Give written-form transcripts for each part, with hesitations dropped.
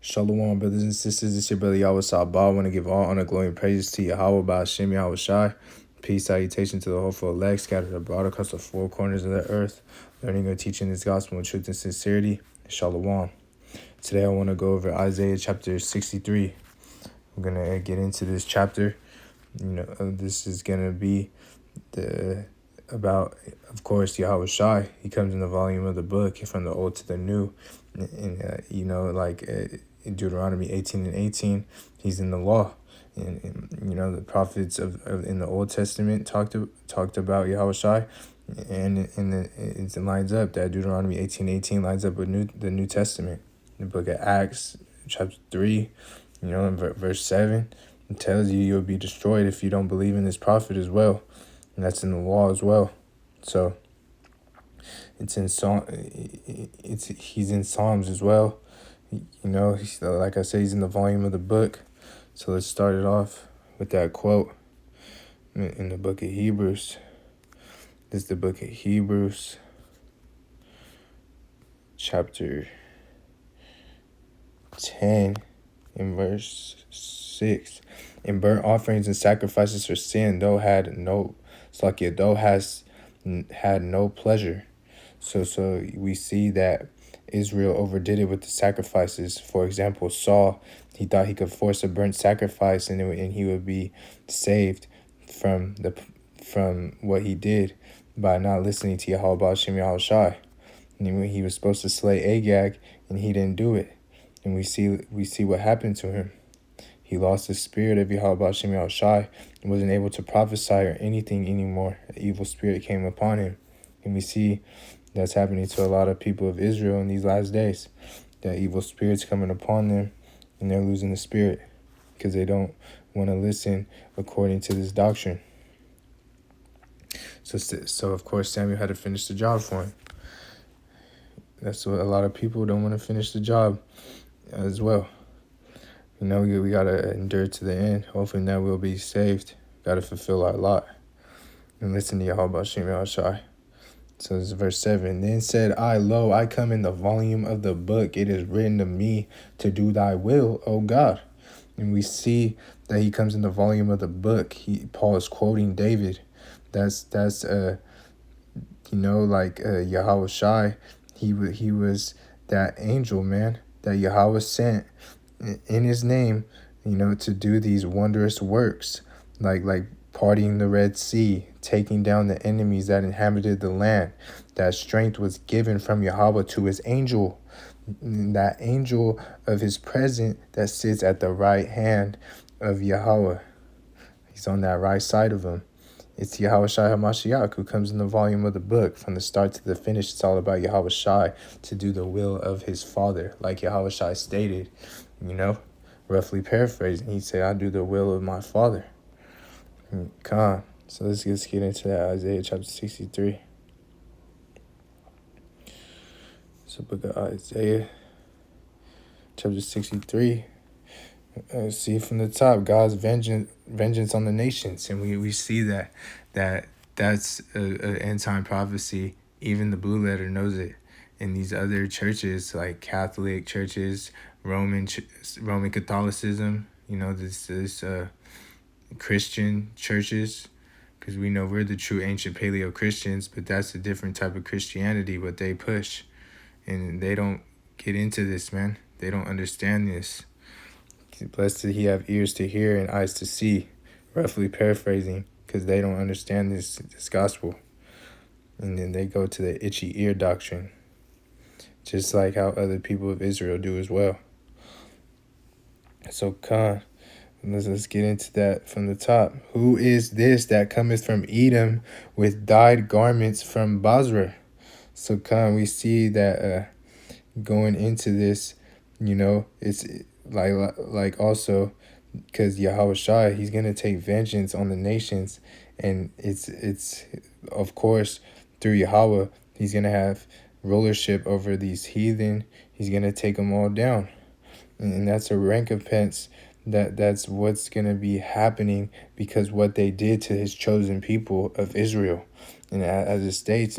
Shalom, brothers and sisters. This is your brother Yahweh Sabah. I want to give all honor, glory, and praises to Yahweh by Hashem Yahweh Shai. Peace, salutation to the hopeful elect scattered abroad across the four corners of the earth, learning and teaching this gospel in truth and sincerity. Shalom. Today I want to go over Isaiah chapter 63. I'm going to get into this chapter. This is going to be about, of course, Yahweh Shai. He comes in the volume of the book from the old to the new. And in Deuteronomy 18:18, he's in the law. And the prophets of in the Old Testament talked about Yahweh Shai, and it lines up. That Deuteronomy 18:18 lines up with the New Testament. The book of Acts, chapter 3, in verse 7, it tells you'll be destroyed if you don't believe in this prophet as well. And that's in the law as well. So it's in he's in Psalms as well. He's, like I said, he's in the volume of the book. So let's start it off with that quote in the book of Hebrews. This is the book of Hebrews, chapter 10, in verse 6. In burnt offerings and sacrifices for sin, thou had no pleasure. So we see that Israel overdid it with the sacrifices. For example, Saul, he thought he could force a burnt sacrifice and he would be saved from what he did by not listening to Yahweh Ba'ashem Yahweh Shai. And he was supposed to slay Agag, and he didn't do it. And we see what happened to him. He lost the spirit of Yahweh Ba'ashem Yahweh Shai and wasn't able to prophesy or anything anymore. An evil spirit came upon him. And we see that's happening to a lot of people of Israel in these last days. That evil spirit's coming upon them, and they're losing the spirit because they don't want to listen according to this doctrine. So of course, Samuel had to finish the job for him. That's what a lot of people don't want to finish the job as well. We got to endure to the end. Hopefully now we'll be saved. Got to fulfill our lot and listen to Yahweh Ba'ashem Yahweh Shai. So this is verse 7. Then said I, Lo, I come in the volume of the book. It is written to me to do thy will, O God. And we see that he comes in the volume of the book. Paul is quoting David. That's Yahweh Shai. He was that angel, man, that Yahweh sent in his name, to do these wondrous works, like parting the Red Sea, taking down the enemies that inhabited the land. That strength was given from Yahweh to his angel, that angel of his presence that sits at the right hand of Yahweh. He's on that right side of him. It's Yahweh Shai HaMashiach who comes in the volume of the book. From the start to the finish, it's all about Yahweh Shai to do the will of his Father. Like Yahweh Shai stated, roughly paraphrasing, he'd say, I do the will of my Father. So let's get into that. Isaiah chapter 63. So book of Isaiah chapter 63. See from the top, God's vengeance on the nations. And we see that's an end time prophecy. Even the Blue Letter knows it. In these other churches, like Catholic churches, Roman Catholicism, this Christian churches, because we know we're the true ancient paleo Christians, but that's a different type of Christianity, what they push. And they don't get into this, man. They don't understand this. Blessed did he have ears to hear and eyes to see, roughly paraphrasing, because they don't understand this gospel. And then they go to the itchy ear doctrine, just like how other people of Israel do as well. So let's get into that from the top. Who is this that cometh from Edom with dyed garments from Basra? So we see that going into this, it's like also because Yahweh Shai, he's gonna take vengeance on the nations, and it's of course through Yahweh, he's gonna have rulership over these heathen. He's gonna take them all down, and that's a recompense. That's what's gonna be happening because what they did to his chosen people of Israel. And as it states,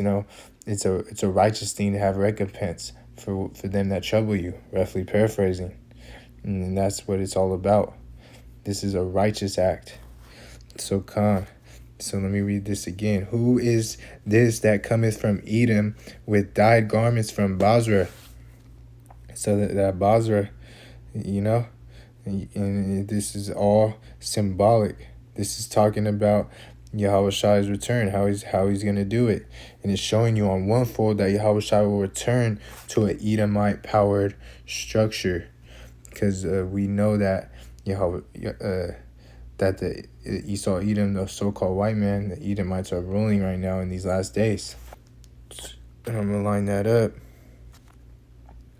it's a righteous thing to have recompense for them that trouble you, roughly paraphrasing. And that's what it's all about. This is a righteous act. So Khan. So let me read this again. Who is this that cometh from Edom with dyed garments from Basra? So that Basra, you know, and this is all symbolic. This is talking about Yahweh Shai's return, how he's gonna do it, and it's showing you on one fold that Yahweh Shai will return to an Edomite powered structure, because we know that that the Esau Edom, the so-called white man, the Edomites are ruling right now in these last days. And I'm gonna line that up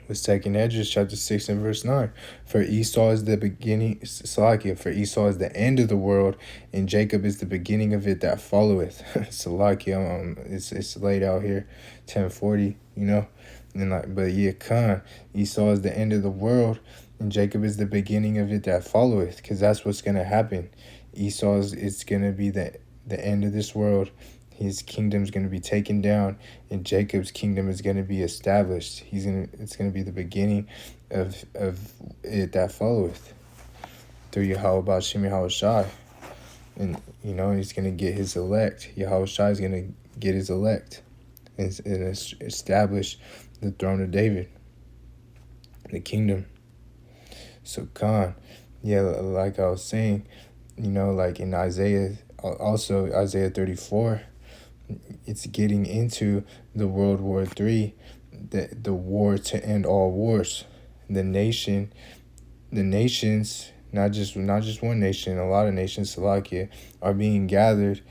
with 2nd Esdras chapter 6 and verse 9. For Esau is the beginning, Salakia, for Esau is the end of the world, and Jacob is the beginning of it that followeth. Salakia, it's laid out here, 1040, you know. And but yeah, Khan, Esau is the end of the world, and Jacob is the beginning of it that followeth, because that's what's gonna happen. Esau is gonna be the end of this world. His kingdom is going to be taken down, and Jacob's kingdom is going to be established. It's going to be the beginning of it that followeth through Yahweh Ba'Shem Yahweh Shai. And, you know, he's going to get his elect. Yahweh Shai is going to get his elect and establish the throne of David, the kingdom. So, Khan, yeah, like I was saying, you know, like in Isaiah, also Isaiah 34, it's getting into the World War III, the war to end all wars. The nations, not just one nation, a lot of nations, Salakia, are being gathered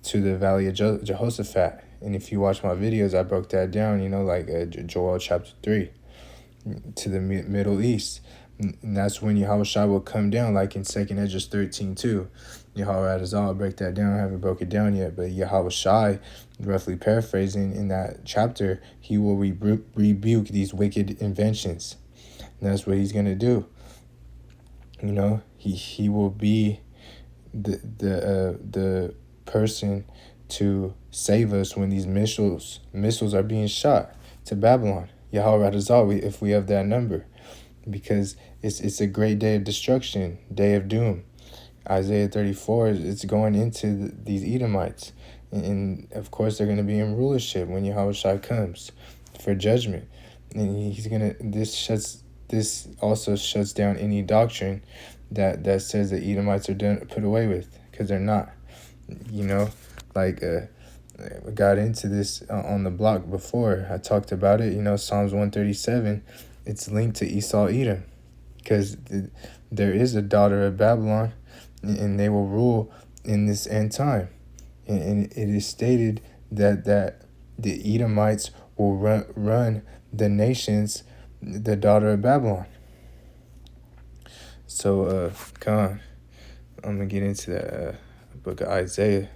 to the Valley of Jehoshaphat. And if you watch my videos, I broke that down, you know, like Joel chapter 3, to the Middle East. And that's when Yahweh Shai will come down, like in 2nd Esdras 13 too. Yahweh Adazal, I'll break that down. I haven't broke it down yet, but Yahweh Shai, roughly paraphrasing in that chapter, he will rebuke these wicked inventions. And that's what he's gonna do. You know, he will be the person to save us when these missiles are being shot to Babylon. Yahweh Adazal, if we have that number. Because it's a great day of destruction, day of doom. Isaiah 34, it's going into these Edomites. And of course, they're going to be in rulership when Yahweh Shai comes for judgment. And he's going to, this also shuts down any doctrine that says that Edomites are put away with, because they're not. You know, like we got into this on the block before. I talked about it, you know, Psalms 137. It's linked to Esau Edom, because there is a daughter of Babylon, and they will rule in this end time. And it is stated that the Edomites will run the nations, the daughter of Babylon. So, Khan, I'm going to get into the book of Isaiah.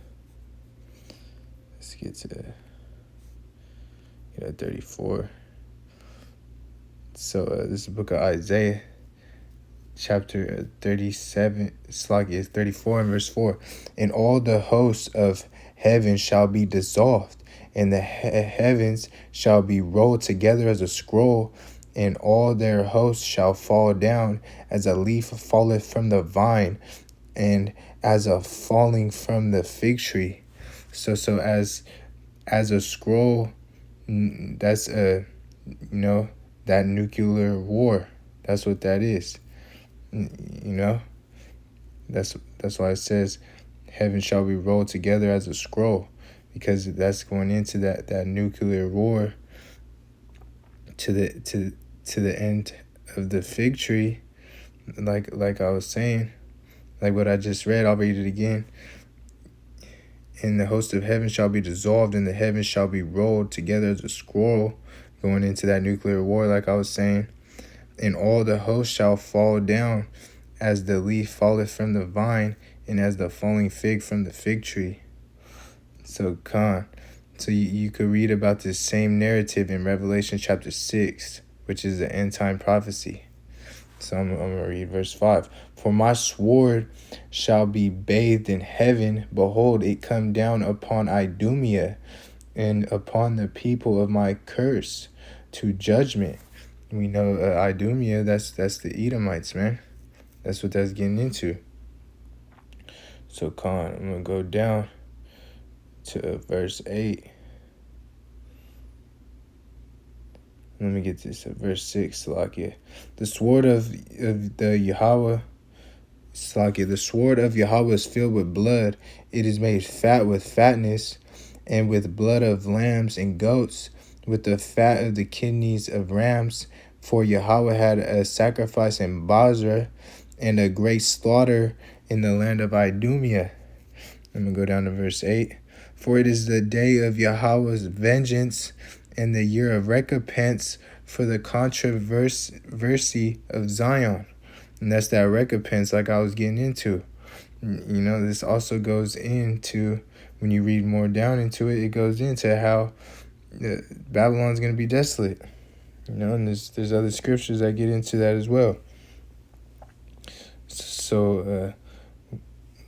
Let's get to 34. So this is the book of Isaiah, chapter 37, Slakia, 34 and verse 4. And all the hosts of heaven shall be dissolved, and the heavens shall be rolled together as a scroll, and all their hosts shall fall down as a leaf falleth from the vine, and as a falling from the fig tree. So as a scroll, that's that nuclear war. That's what that is. You know? That's why it says heaven shall be rolled together as a scroll, because that's going into that nuclear war to the end of the fig tree. Like I was saying, like what I just read, I'll read it again. And the host of heaven shall be dissolved, and the heavens shall be rolled together as a scroll, going into that nuclear war, like I was saying. And all the hosts shall fall down as the leaf falleth from the vine, and as the falling fig from the fig tree. So, Khan, so you could read about this same narrative in Revelation chapter 6, which is the end time prophecy. So I'm going to read verse 5. For my sword shall be bathed in heaven. Behold, it come down upon Idumea, and upon the people of my curse to judgment. We know Idumea, that's the Edomites, man. That's what that's getting into. So, I'm going to go down to verse 8. Let me get this at verse 6, Salakia. The sword of the Yahweh, Salakia, the sword of Yahweh is filled with blood. It is made fat with fatness, and with blood of lambs and goats, with the fat of the kidneys of rams. For Yahweh had a sacrifice in Basra, and a great slaughter in the land of Idumea. I'm going to go down to verse 8. For it is the day of Yahweh's vengeance, and the year of recompense for the controversy of Zion. And that's that recompense like I was getting into. You know, this also goes into, when you read more down into it, it goes into how Babylon's going to be desolate. You know, and there's other scriptures that get into that as well. So,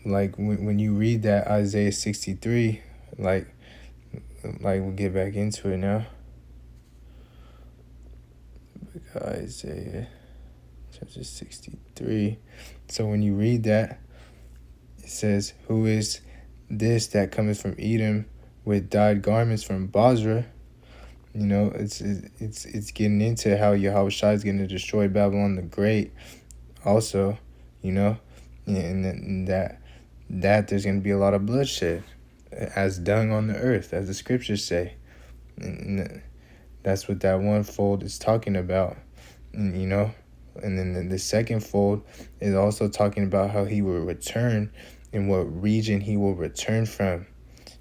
like when you read that Isaiah 63, like we'll get back into it now. Isaiah chapter 63. So when you read that, it says, "Who is this that cometh from Edom with dyed garments from Basra?" You know, it's getting into how Yahweh Shai is going to destroy Babylon the Great. Also, you know, and that there's going to be a lot of bloodshed, as dung on the earth, as the scriptures say, and that's what that one fold is talking about. And, you know, and then the second fold is also talking about how he will return and what region he will return from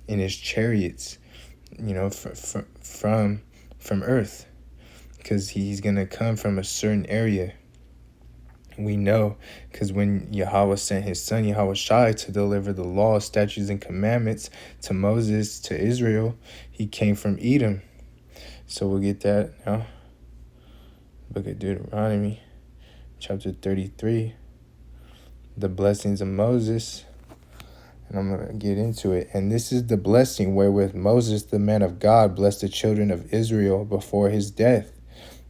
in his chariots, you know, from earth, because he's going to come from a certain area. We know because when Yahweh sent his son Yahweh Shai to deliver the law, statutes, and commandments to Moses, to Israel, he came from Edom. So we'll get that now. Book of Deuteronomy, chapter 33. The blessings of Moses. And I'm going to get into it. And this is the blessing wherewith Moses, the man of God, blessed the children of Israel before his death.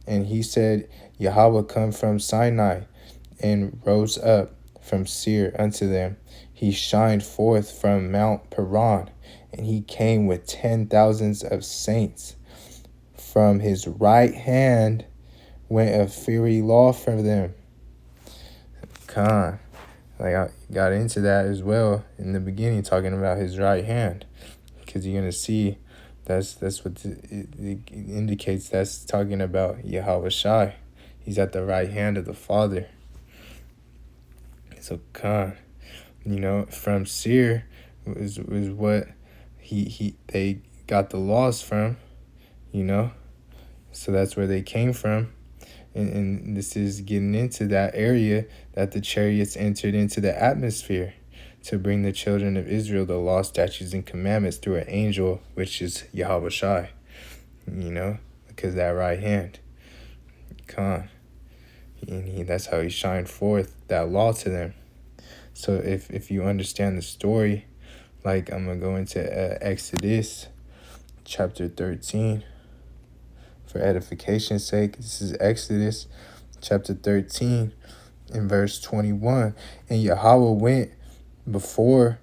And he said, Yahweh come from Sinai, and rose up from Seir unto them. He shined forth from Mount Paran, and he came with 10,000s of saints. From his right hand went a fiery law for them. Like I got into that as well in the beginning, talking about his right hand, because you're gonna see that's what it indicates. That's talking about Yahweh Shai. He's at the right hand of the Father. So you know, from Seir was what they got the laws from, you know, so that's where they came from. And this is getting into that area that the chariots entered into the atmosphere to bring the children of Israel the law, statutes, and commandments through an angel, which is Yahweh Shai, you know, because that right hand. And that's how he shined forth that law to them. So if you understand the story, like I'm going to go into Exodus chapter 13 for edification's sake. This is Exodus chapter 13 in verse 21. And Yahweh went before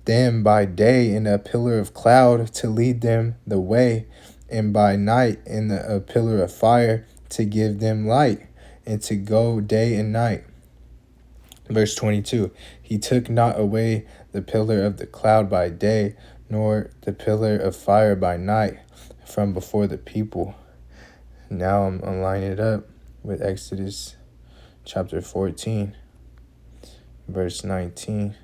them by day in a pillar of cloud to lead them the way, and by night in a pillar of fire to give them light, and to go day and night. Verse 22, he took not away the pillar of the cloud by day, nor the pillar of fire by night from before the people. Now I'm lining it up with Exodus chapter 14, verse 19.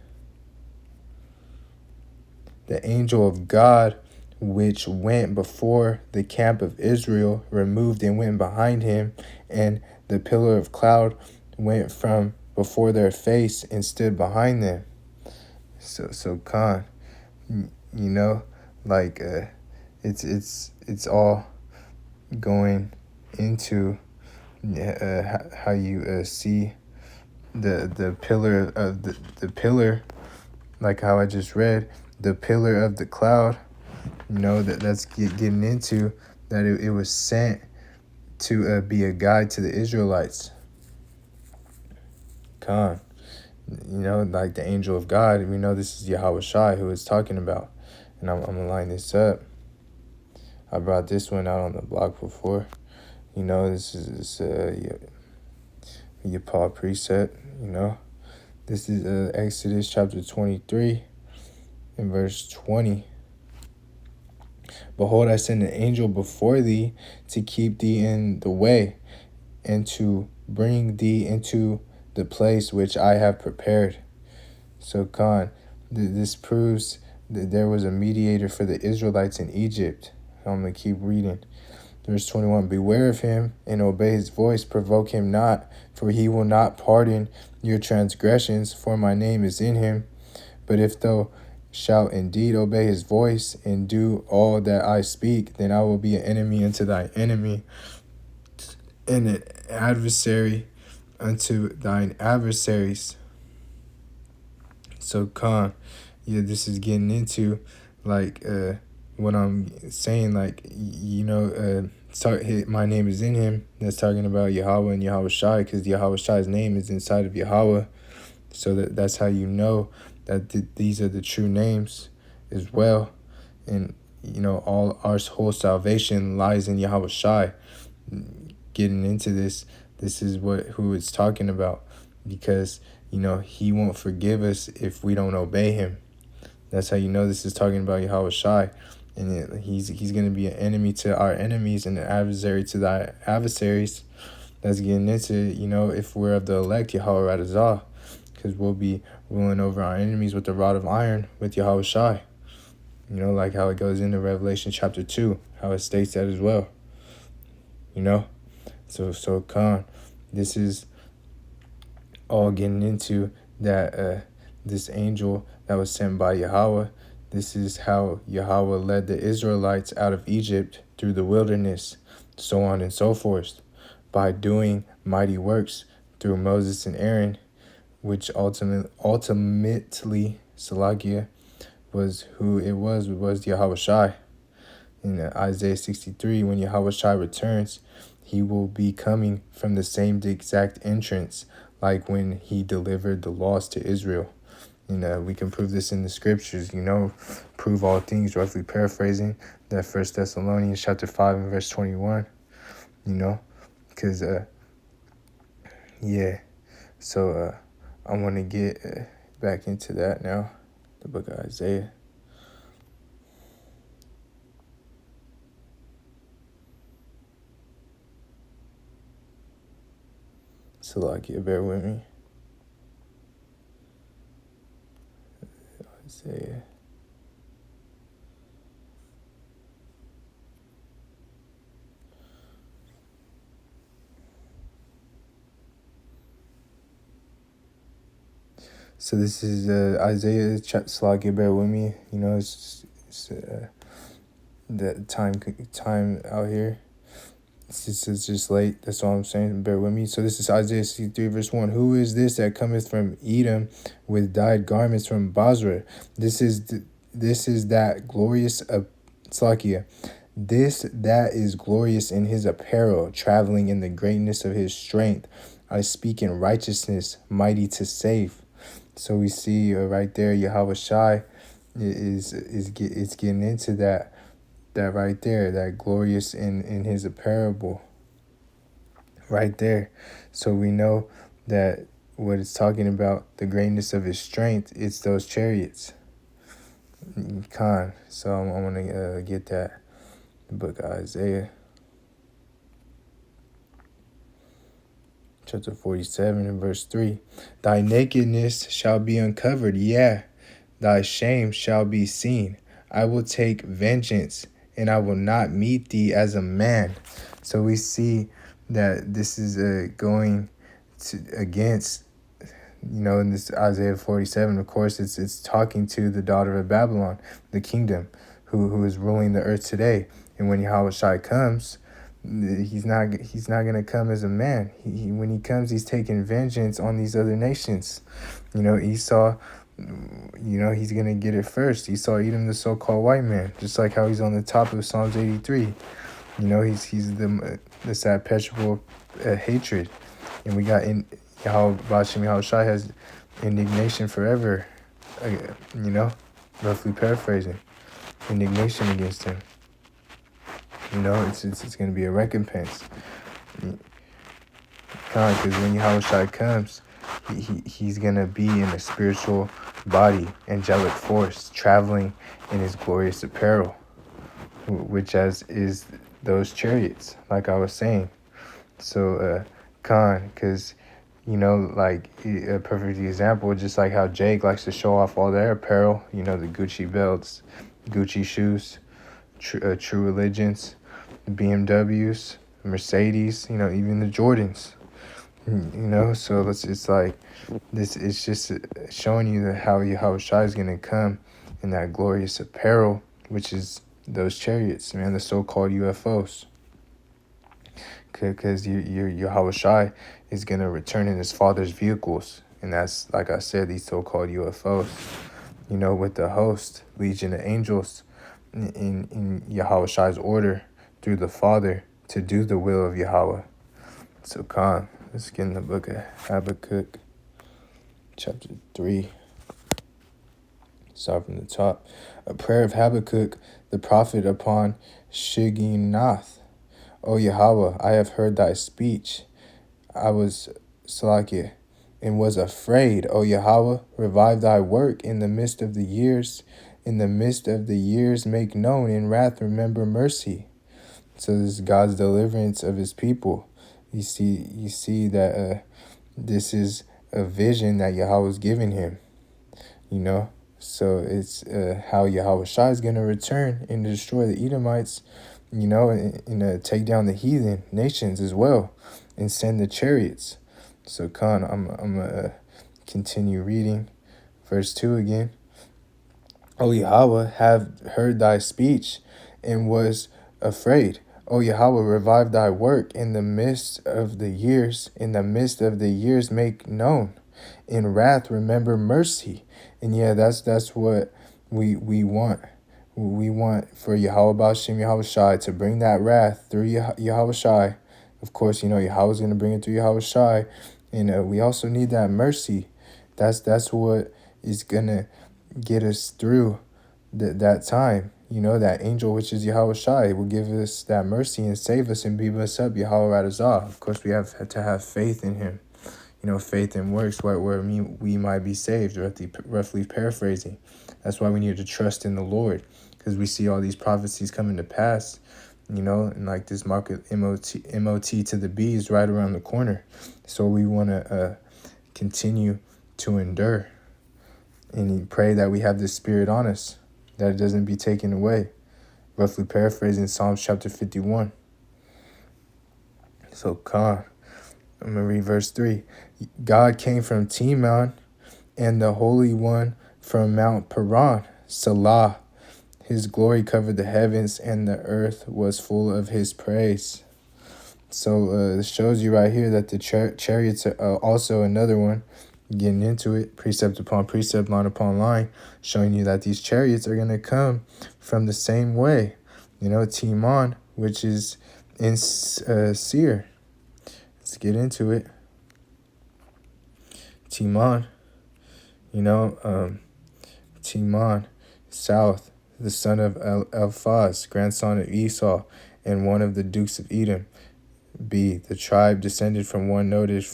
The angel of God, which went before the camp of Israel, removed and went behind him, and the pillar of cloud went from before their face and stood behind them. So you know, like it's all going into how you see the pillar of the pillar, like how I just read, the pillar of the cloud. You know, that's getting into that it was sent to be a guide to the Israelites. Khan. Like the angel of God, we know this is Yahweh Shai who is talking about. And I'm going to line this up. I brought this one out on the blog before. This is your Paul precept, This is Exodus chapter 23 and verse 20. Behold, I send an angel before thee to keep thee in the way and to bring thee into the place which I have prepared. So, Khan, this proves that there was a mediator for the Israelites in Egypt. I'm going to keep reading. Verse 21, beware of him and obey his voice. Provoke him not, for he will not pardon your transgressions, for my name is in him. But if thou shalt indeed obey his voice and do all that I speak, then I will be an enemy unto thy enemy and an adversary unto thine adversaries. So, Khan, this is getting into what I'm saying, my name is in him. That's talking about Yahweh and Yahweh Shai, because Yahweh Shai's name is inside of Yahweh. So that's how you know that these are the true names as well. And, all our whole salvation lies in Yahweh Shai. Getting into this is who it's talking about, because, he won't forgive us if we don't obey him. That's how you know this is talking about Yahweh Shai. And he's going to be an enemy to our enemies and an adversary to thy adversaries. That's getting into, if we're of the elect, Yahweh Radazah, because we'll be ruling over our enemies with the rod of iron with Yahweh Shai. Like how it goes into Revelation chapter 2, how it states that as well. So Khan, this is all getting into that this angel that was sent by Yahweh. This is how Yahweh led the Israelites out of Egypt through the wilderness, so on and so forth, by doing mighty works through Moses and Aaron, which ultimately Salakia was who it was Yahweh Shai. In Isaiah 63, when Yahweh Shai returns, he will be coming from the same exact entrance like when he delivered the laws to Israel. And we can prove this in the scriptures, prove all things, roughly paraphrasing that 1 Thessalonians chapter 5 and verse 21, because, So I want to get back into that now, the book of Isaiah. Salakia, bear with me. Isaiah. So this is Isaiah, Salakia, bear with me. It's the time out here. It's just late. That's all I'm saying. Bear with me. So this is Isaiah 63 verse 1. Who is this that cometh from Edom with dyed garments from Basra? This is that glorious Salakia. This that is glorious in his apparel, traveling in the greatness of his strength. I speak in righteousness, mighty to save. So we see right there, Yahweh Shai is getting into that right there, that glorious in his apparel right there. So we know that what it's talking about, the greatness of his strength, it's those chariots. Khan. So I want to get that. The book of Isaiah. Chapter 47 and verse 3. Thy nakedness shall be uncovered, thy shame shall be seen. I will take vengeance, and I will not meet thee as a man. So we see that this is going against, in this Isaiah 47, of course, it's talking to the daughter of Babylon, the kingdom, who is ruling the earth today. And when Yahweh Shai comes, he's not going to come as a man. When he comes, he's taking vengeance on these other nations. Esau, he's going to get it first. Esau, Edom, the so-called white man, just like how he's on the top of Psalms 83. You know, he's this perpetual hatred, and we got in Yahweh Bashim Yahweh Shai has indignation forever. You know, roughly paraphrasing, indignation against him. You know, it's going to be a recompense. Because when Yahweh Shai comes, he's going to be in a spiritual body, angelic force, traveling in his glorious apparel, which is those chariots, like I was saying. So, because, you know, like a perfect example, just like how Jake likes to show off all their apparel, you know, the Gucci belts, Gucci shoes, True Religions, the BMWs, Mercedes, you know, even the Jordans. You know, so it's like this. It's just showing you how Yahweh Shai is gonna come in that glorious apparel, which is those chariots, man, the so-called UFOs. Because your Yahweh Shai is gonna return in his Father's vehicles, and that's, like I said, these so-called UFOs. You know, with the host, legion of angels, in Yahweh Shai's order through the Father to do the will of Yahweh. So, let's get in the book of Habakkuk, chapter 3. Start from the top. A prayer of Habakkuk, the prophet, upon Shigionoth. O Yahweh, I have heard thy speech. I was Salakia, and was afraid. O Yahweh, revive thy work in the midst of the years. In the midst of the years, make known. In wrath, remember mercy. So this is God's deliverance of his people. You see that this is a vision that Yahweh is giving him, you know. So it's how Yahweh Shai is going to return and destroy the Edomites, you know, and take down the heathen nations as well, and send the chariots. So I'm going to continue reading verse 2 again. O Yahweh, have heard thy speech and was afraid. O Yahweh, revive thy work in the midst of the years. In the midst of the years, make known. In wrath, remember mercy. And yeah, that's what we want. We want for Yahweh Bashim Yahweh Shai to bring that wrath through Yahweh Shai. Of course, you know, Yahweh's going to bring it through Yahweh Shai. And we also need that mercy. That's what is going to get us through that time. You know, that angel, which is Yahweh Shai, will give us that mercy and save us and beam us up, Yahweh Radazah. Of course, we have to have faith in him. You know, faith in works where we might be saved, roughly paraphrasing. That's why we need to trust in the Lord, because we see all these prophecies coming to pass, you know, and like this market MOT to the B is right around the corner. So we want to continue to endure and pray that we have this spirit on us, that it doesn't be taken away. Roughly paraphrasing Psalms chapter 51. So I'm going to read verse 3. God came from Teman, and the Holy One from Mount Paran. Salah. His glory covered the heavens, and the earth was full of his praise. So it shows you right here that the chariots are also another one. Getting into it, precept upon precept, line upon line, showing you that these chariots are going to come from the same way. You know, Teman, which is in Seir. Let's get into it. Teman, you know, Teman, south, the son of Eliphaz, grandson of Esau, and one of the dukes of Edom. B, the tribe descended from one noted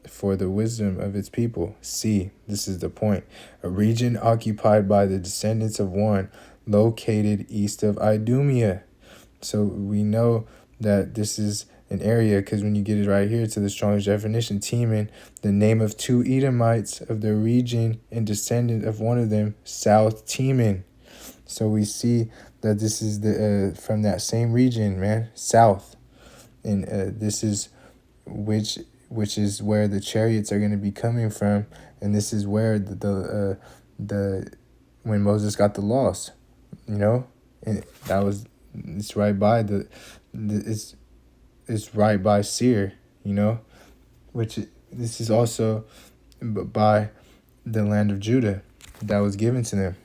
for the wisdom of its people. C, this is the point, a region occupied by the descendants of one located east of Idumea. So we know that this is an area, because when you get it right here to the Strong's definition, Teman, the name of two Edomites of the region and descendant of one of them, South Teman. So we see that this is the from that same region, man, south, and this is which is where the chariots are going to be coming from, and this is where the when Moses got the laws, you know, and it's right by it's right by Seir, you know, which this is also by the land of Judah that was given to them.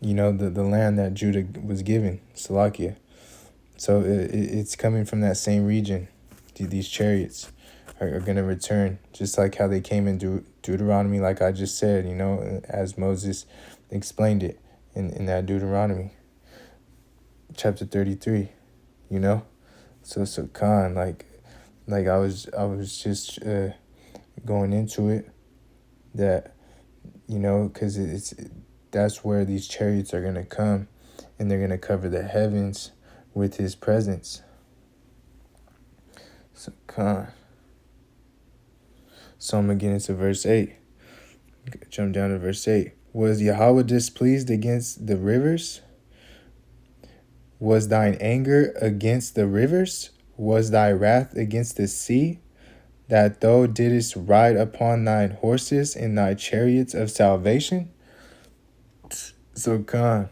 the land that Judah was given, Salakia. So it's coming from that same region. These chariots are going to return, just like how they came in Deuteronomy, like I just said, as Moses explained it in that Deuteronomy, chapter 33, you know? So Khan, like I was just going into it, that, because that's where these chariots are going to come, and they're going to cover the heavens with his presence. So Khan. So I'm going to get into verse 8. Jump down to verse 8. Was Yahweh displeased against the rivers? Was thine anger against the rivers? Was thy wrath against the sea? That thou didst ride upon thine horses in thy chariots of salvation? So Khan,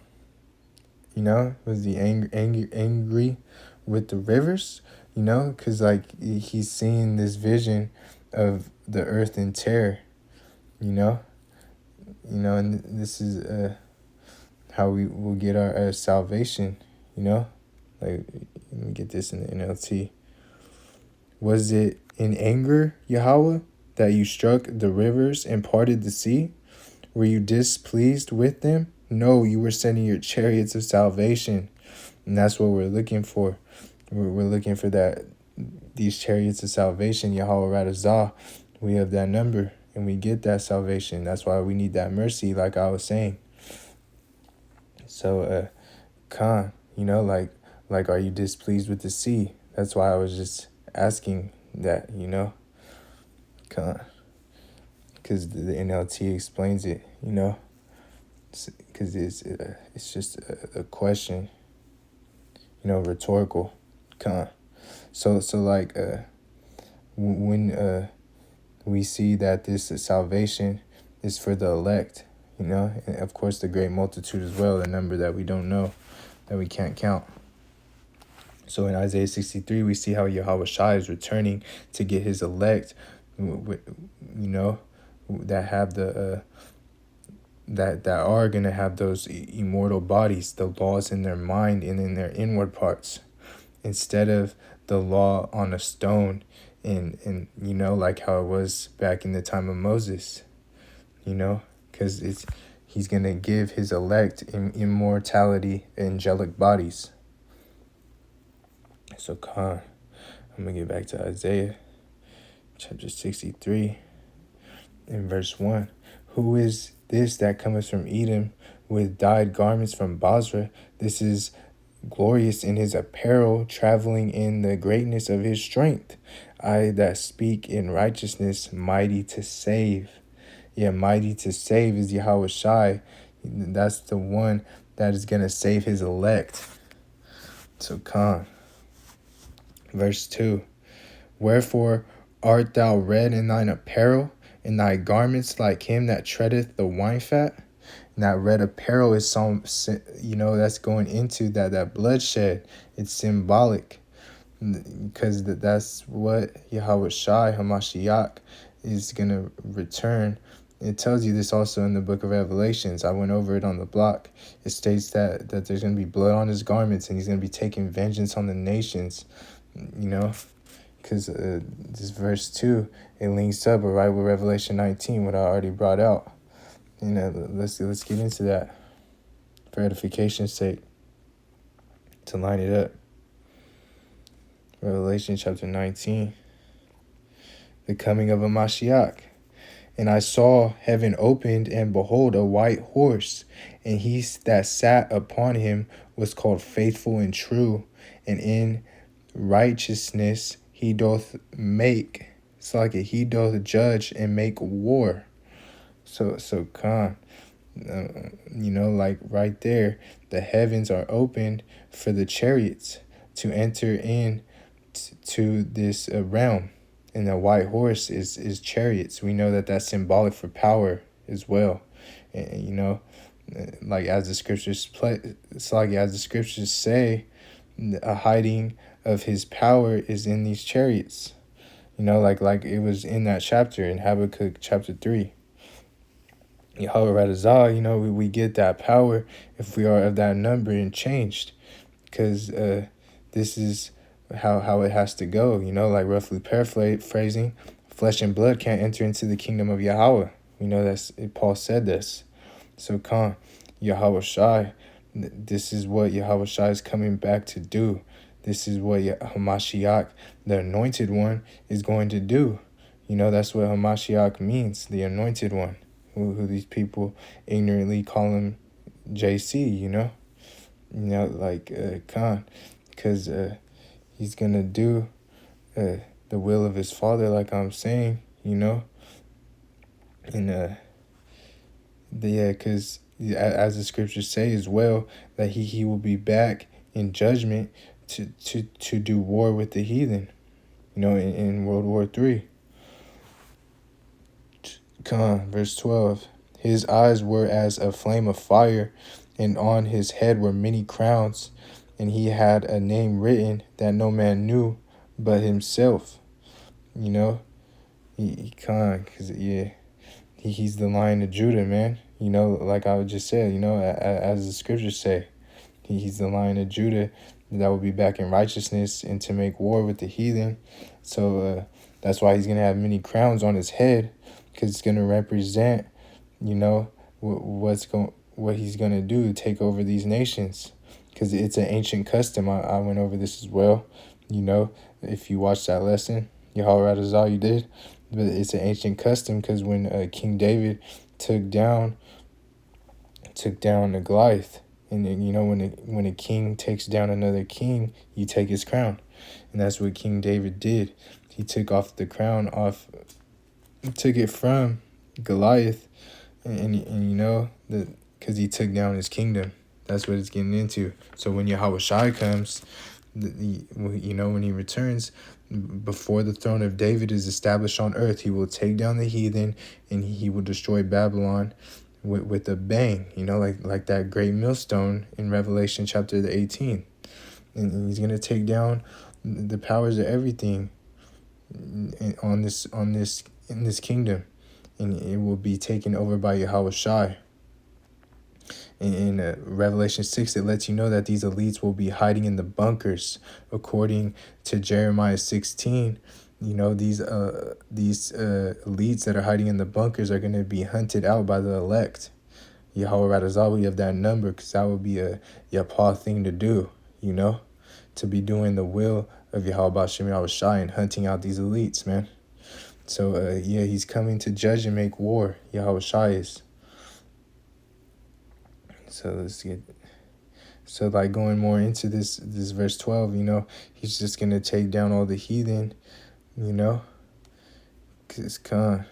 was he angry with the rivers? Because he's seeing this vision of the earth in terror, and this is how we will get our salvation, Like, let me get this in the NLT. Was it in anger, Yahweh, that you struck the rivers and parted the sea? Were you displeased with them? No, you were sending your chariots of salvation. And that's what we're looking for. We're looking for these chariots of salvation, Yahweh Radazah. We have that number, and we get that salvation. That's why we need that mercy, like I was saying. So, Khan, like, are you displeased with the sea? That's why I was just asking that, Khan. Because the NLT explains it, because it's just a question, rhetorical. Khan. So like, when we see that this salvation is for the elect, and of course the great multitude as well, the number that we don't know, that we can't count. So in Isaiah 63, we see how Yahweh Shai is returning to get his elect, that have that are going to have those immortal bodies, the laws in their mind and in their inward parts, instead of the law on a stone, and like how it was back in the time of Moses, because he's going to give his elect immortality, angelic bodies. So Khan, I'm going to get back to Isaiah chapter 63 in verse 1. Who is this that cometh from Edom with dyed garments from Basra? This is glorious in his apparel, traveling in the greatness of his strength. I that speak in righteousness, mighty to save. Yeah, mighty to save is Yahweh Shai. That's the one that is going to save his elect. So Khan. Verse 2. Wherefore art thou red in thine apparel, and thy garments like him that treadeth the wine fat? And that red apparel is some, that's going into that bloodshed. It's symbolic, because that's what Yahweh Shai HaMashiach is going to return. It tells you this also in the book of Revelations. I went over it on the block. It states that there's going to be blood on his garments, and he's going to be taking vengeance on the nations, because this verse 2, it links up right with Revelation 19, what I already brought out. Let's get into that for edification's sake, to line it up. Revelation chapter 19, the coming of a Mashiach. And I saw heaven opened, and behold, a white horse, and he that sat upon him was called Faithful and True, and in righteousness he doth make, it's like he doth judge and make war. So Khan, like right there, the heavens are opened for the chariots to enter in to this realm, and the white horse is chariots. We know that that's symbolic for power as well, and like as the scriptures say, a hiding of his power is in these chariots, like it was in that chapter in Habakkuk chapter 3. Yahweh Radazah, we get that power if we are of that number and changed. Because this is how it has to go, like roughly paraphrasing, flesh and blood can't enter into the kingdom of Yahweh. We know that's Paul said this. So Yahweh Shai, this is what Yahweh Shai is coming back to do. This is what Hamashiach, the anointed one, is going to do. That's what Hamashiach means, the anointed one, who these people ignorantly call him JC, because he's going to do the will of his Father, like I'm saying, and because as the scriptures say as well, that he will be back in judgment to do war with the heathen, in World War III. Verse 12. His eyes were as a flame of fire, and on his head were many crowns, and he had a name written that no man knew but himself. He's the Lion of Judah, man. Like I just said, as the scriptures say, he's the Lion of Judah that will be back in righteousness and to make war with the heathen. So that's why he's going to have many crowns on his head, because it's going to represent, what he's going to do to take over these nations, because it's an ancient custom. I went over this as well. If you watched that lesson, Yahweh Radazah, you did. But it's an ancient custom, because when King David took down the Goliath, and when a king takes down another king, you take his crown, and that's what King David did. He took it from Goliath, and because he took down his kingdom. That's what it's getting into. So when Yahweh Shai comes, when he returns, before the throne of David is established on earth, he will take down the heathen, and he will destroy Babylon with a bang, like that great millstone in Revelation chapter 18. And he's going to take down the powers of everything in this kingdom, and it will be taken over by Yahweh Shai. In Revelation 6, it lets you know that these elites will be hiding in the bunkers. According to Jeremiah 16, these elites that are hiding in the bunkers are going to be hunted out by the elect. Yahweh Radazah, we have that number, because that would be a Yapah thing to do, to be doing the will of Yahweh B'Shem Yahweh Shai and hunting out these elites, man. So, he's coming to judge and make war. Yahweh Shai is. So like going more into this verse 12, he's just going to take down all the heathen, because I'm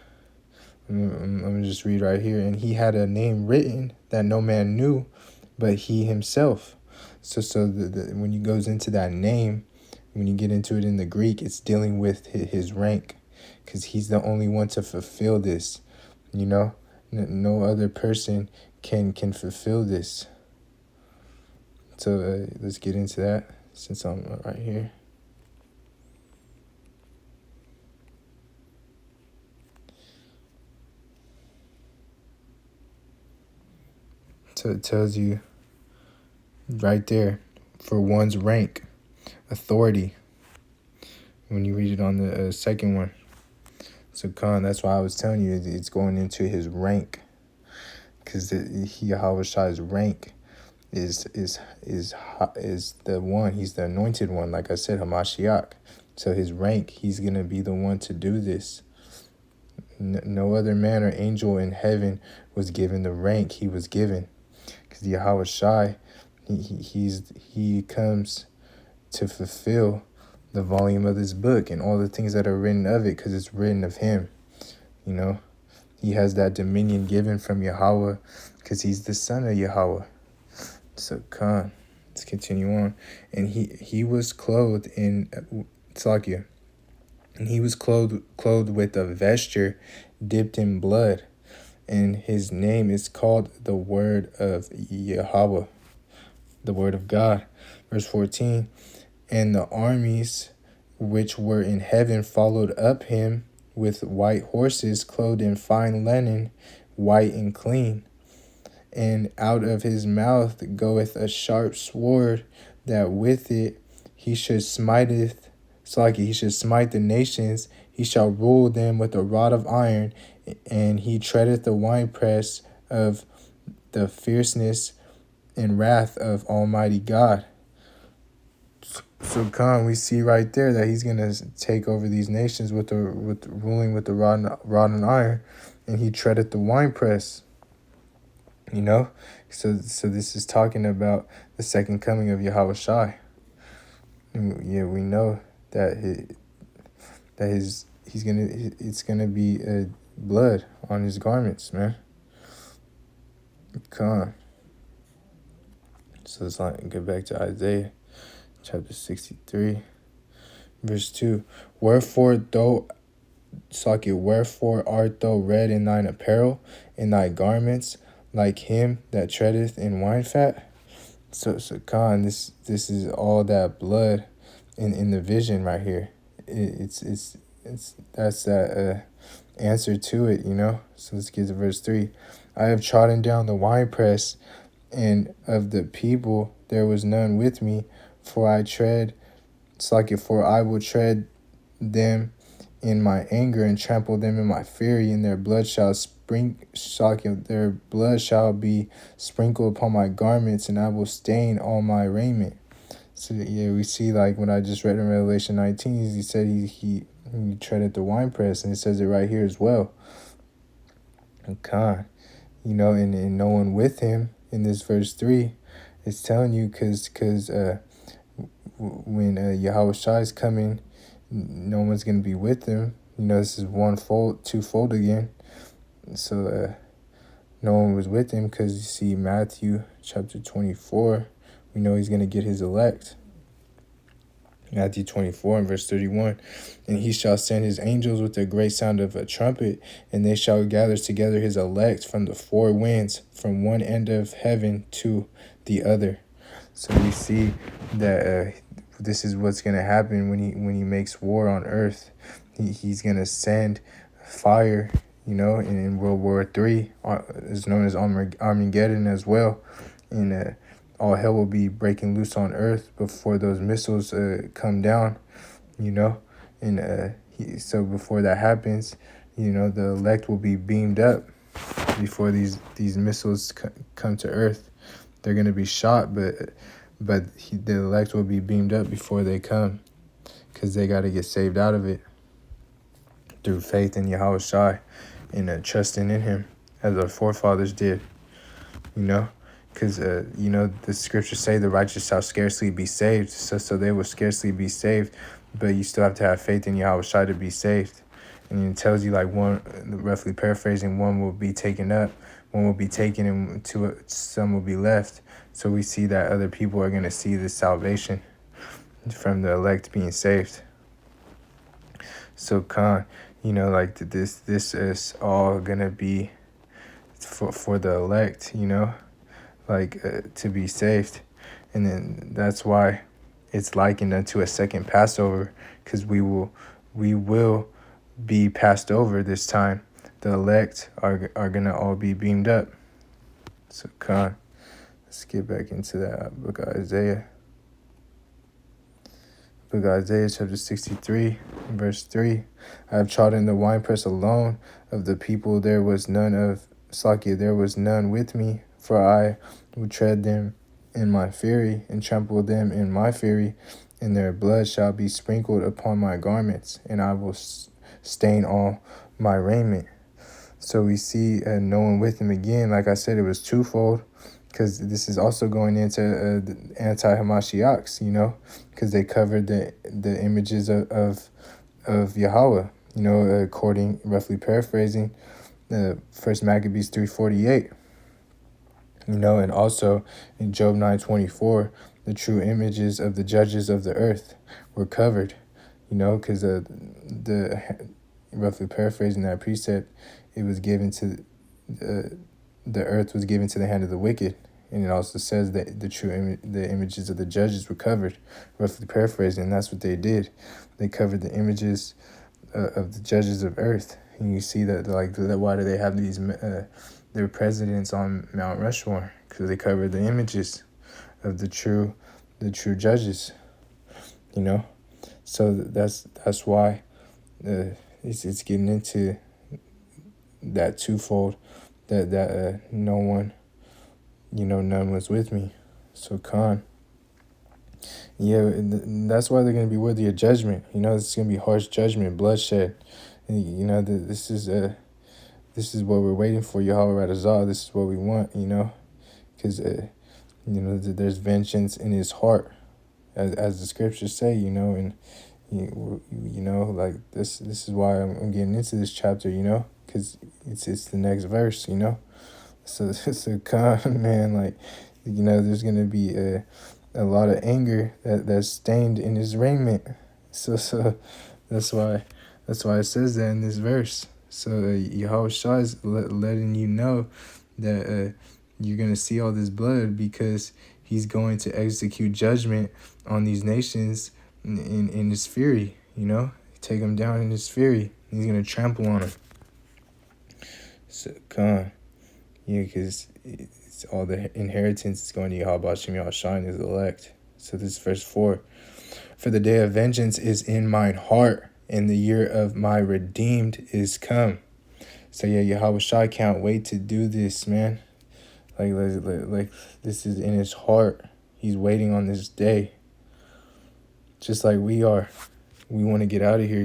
going to just read right here. And he had a name written that no man knew but he himself. So when he goes into that name, when you get into it in the Greek, it's dealing with his rank, because he's the only one to fulfill this, no other person can fulfill this. So let's get into that, since I'm right here. So it tells you right there for one's rank, authority, when you read it on the second one. So that's why I was telling you it's going into his rank, because Yahweh Shai's rank is the one. He's the anointed one, like I said, Hamashiach. So his rank, he's going to be the one to do this. No other man or angel in heaven was given the rank he was given, because Yahweh Shai, he comes to fulfill the volume of this book and all the things that are written of it, because it's written of him. He has that dominion given from Yahweh, because he's the son of Yahweh. So let's continue on. And he was clothed in Tzakia, and he was clothed with a vesture dipped in blood, and his name is called the Word of Yahweh, the Word of God. Verse 14, and the armies which were in heaven followed up him with white horses, clothed in fine linen, white and clean. And out of his mouth goeth a sharp sword, that with it he should smiteth, he should smite the nations. He shall rule them with a rod of iron, and he treadeth the winepress of the fierceness and wrath of Almighty God. So come, we see right there that he's gonna take over these nations with ruling with the rod and iron, and he treadeth the winepress. You know, so this is talking about the second coming of Yahweh Shai. Yeah, we know that it's gonna be blood on his garments, man. Come on. So let's get back to Isaiah chapter 63, verse 2. Wherefore art thou red in thine apparel, in thy garments, like him that treadeth in wine fat? So Khan, this is all that blood in the vision right here. It's that's that answer to it, you know. So let's get to verse 3. I have trodden down the winepress, and of the people there was none with me, for I will tread them in my anger and trample them in my fury, and their blood shall be sprinkled upon my garments, and I will stain all my raiment. So yeah, we see like when I just read in Revelation 19, he said he treaded the winepress, and it says it right here as well. God, you know, and no one with him in this verse 3, it's telling you because when Yahweh Shai is coming, no one's going to be with them. You know, this is twofold again. So no one was with him because you see Matthew chapter 24, we know he's going to get his elect. Matthew 24 and verse 31, and he shall send his angels with a great sound of a trumpet, and they shall gather together his elect from the four winds, from one end of heaven to the other. So we see that this is what's going to happen when he makes war on earth. He's going to send fire, you know, in World War III, is known as Armageddon as well. And all hell will be breaking loose on earth before those missiles come down, you know. And so before that happens, you know, the elect will be beamed up before these missiles come to earth. They're going to be shot, but the elect will be beamed up before they come, because they got to get saved out of it through faith in Yahweh Shai and trusting in him as our forefathers did, you know. Because, you know, the scriptures say the righteous shall scarcely be saved. So they will scarcely be saved, but you still have to have faith in Yahweh Shai to be saved. And it tells you, like, one, roughly paraphrasing, one will be taken up, one will be taken, and some will be left. So we see that other people are going to see this salvation from the elect being saved. So, Khan, you know, like, this is all going to be for the elect, you know, like to be saved. And then that's why it's likened unto a second Passover, because we will be passed over this time. The elect are gonna all be beamed up. So Khan, let's get back into that book of Isaiah. Book of Isaiah chapter 63 verse 3. I have trodden the winepress alone, of the people there was none with me, for I will tread them in my fury, and trample them in my fury, and their blood shall be sprinkled upon my garments, and I will stain all my raiment. So we see no one with him again. Like I said, it was twofold, because this is also going into the anti-Hamashiachs, you know, because they covered the images of Yahweh, you know, according, roughly paraphrasing, First Maccabees 3:48. You know, and also in Job 9:24, the true images of the judges of the earth were covered, you know, because the roughly paraphrasing that precept, it was given to the earth was given to the hand of the wicked, and it also says that the images of the judges were covered, roughly paraphrasing, and that's what they did. They covered the images of the judges of earth, And you see that, like, why do they have these their presidents on Mount Rushmore? Because they cover the images of the true judges, you know. So that's why it's getting into that twofold, that no one, none was with me. So Khan, yeah, and that's why they're gonna be worthy of judgment. It's gonna be harsh judgment, bloodshed. And, this is what we're waiting for, Yahweh Radazah. This is what we want, because there's vengeance in His heart, as the scriptures say, and like this is why I'm getting into this chapter, because it's the next verse, So Khan, man, like, there's gonna be a lot of anger that's stained in His raiment. So that's why it says that in this verse. So Yahweh Shai is letting you know that you're gonna see all this blood, because He's going to execute judgment on these nations in His fury. Take them down in His fury. He's gonna trample on them. So Khan, yeah, because it's all the inheritance is going to Yahweh Shem Yahshai and His elect. So this is verse 4. For the day of vengeance is in mine heart, and the year of my redeemed is come. So yeah, Yahweh Shai can't wait to do this, man. Like this is in His heart. He's waiting on this day. Just like we are. We want to get out of here,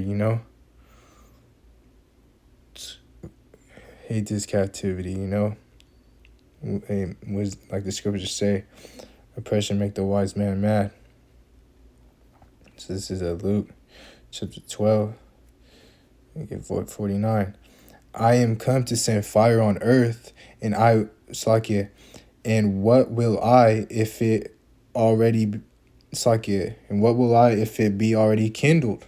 Hate this captivity, Was like the scriptures say, oppression make the wise man mad. So this is Luke chapter 12, 49. I am come to send fire on earth, and and what will I if it already and what will I if it be already kindled?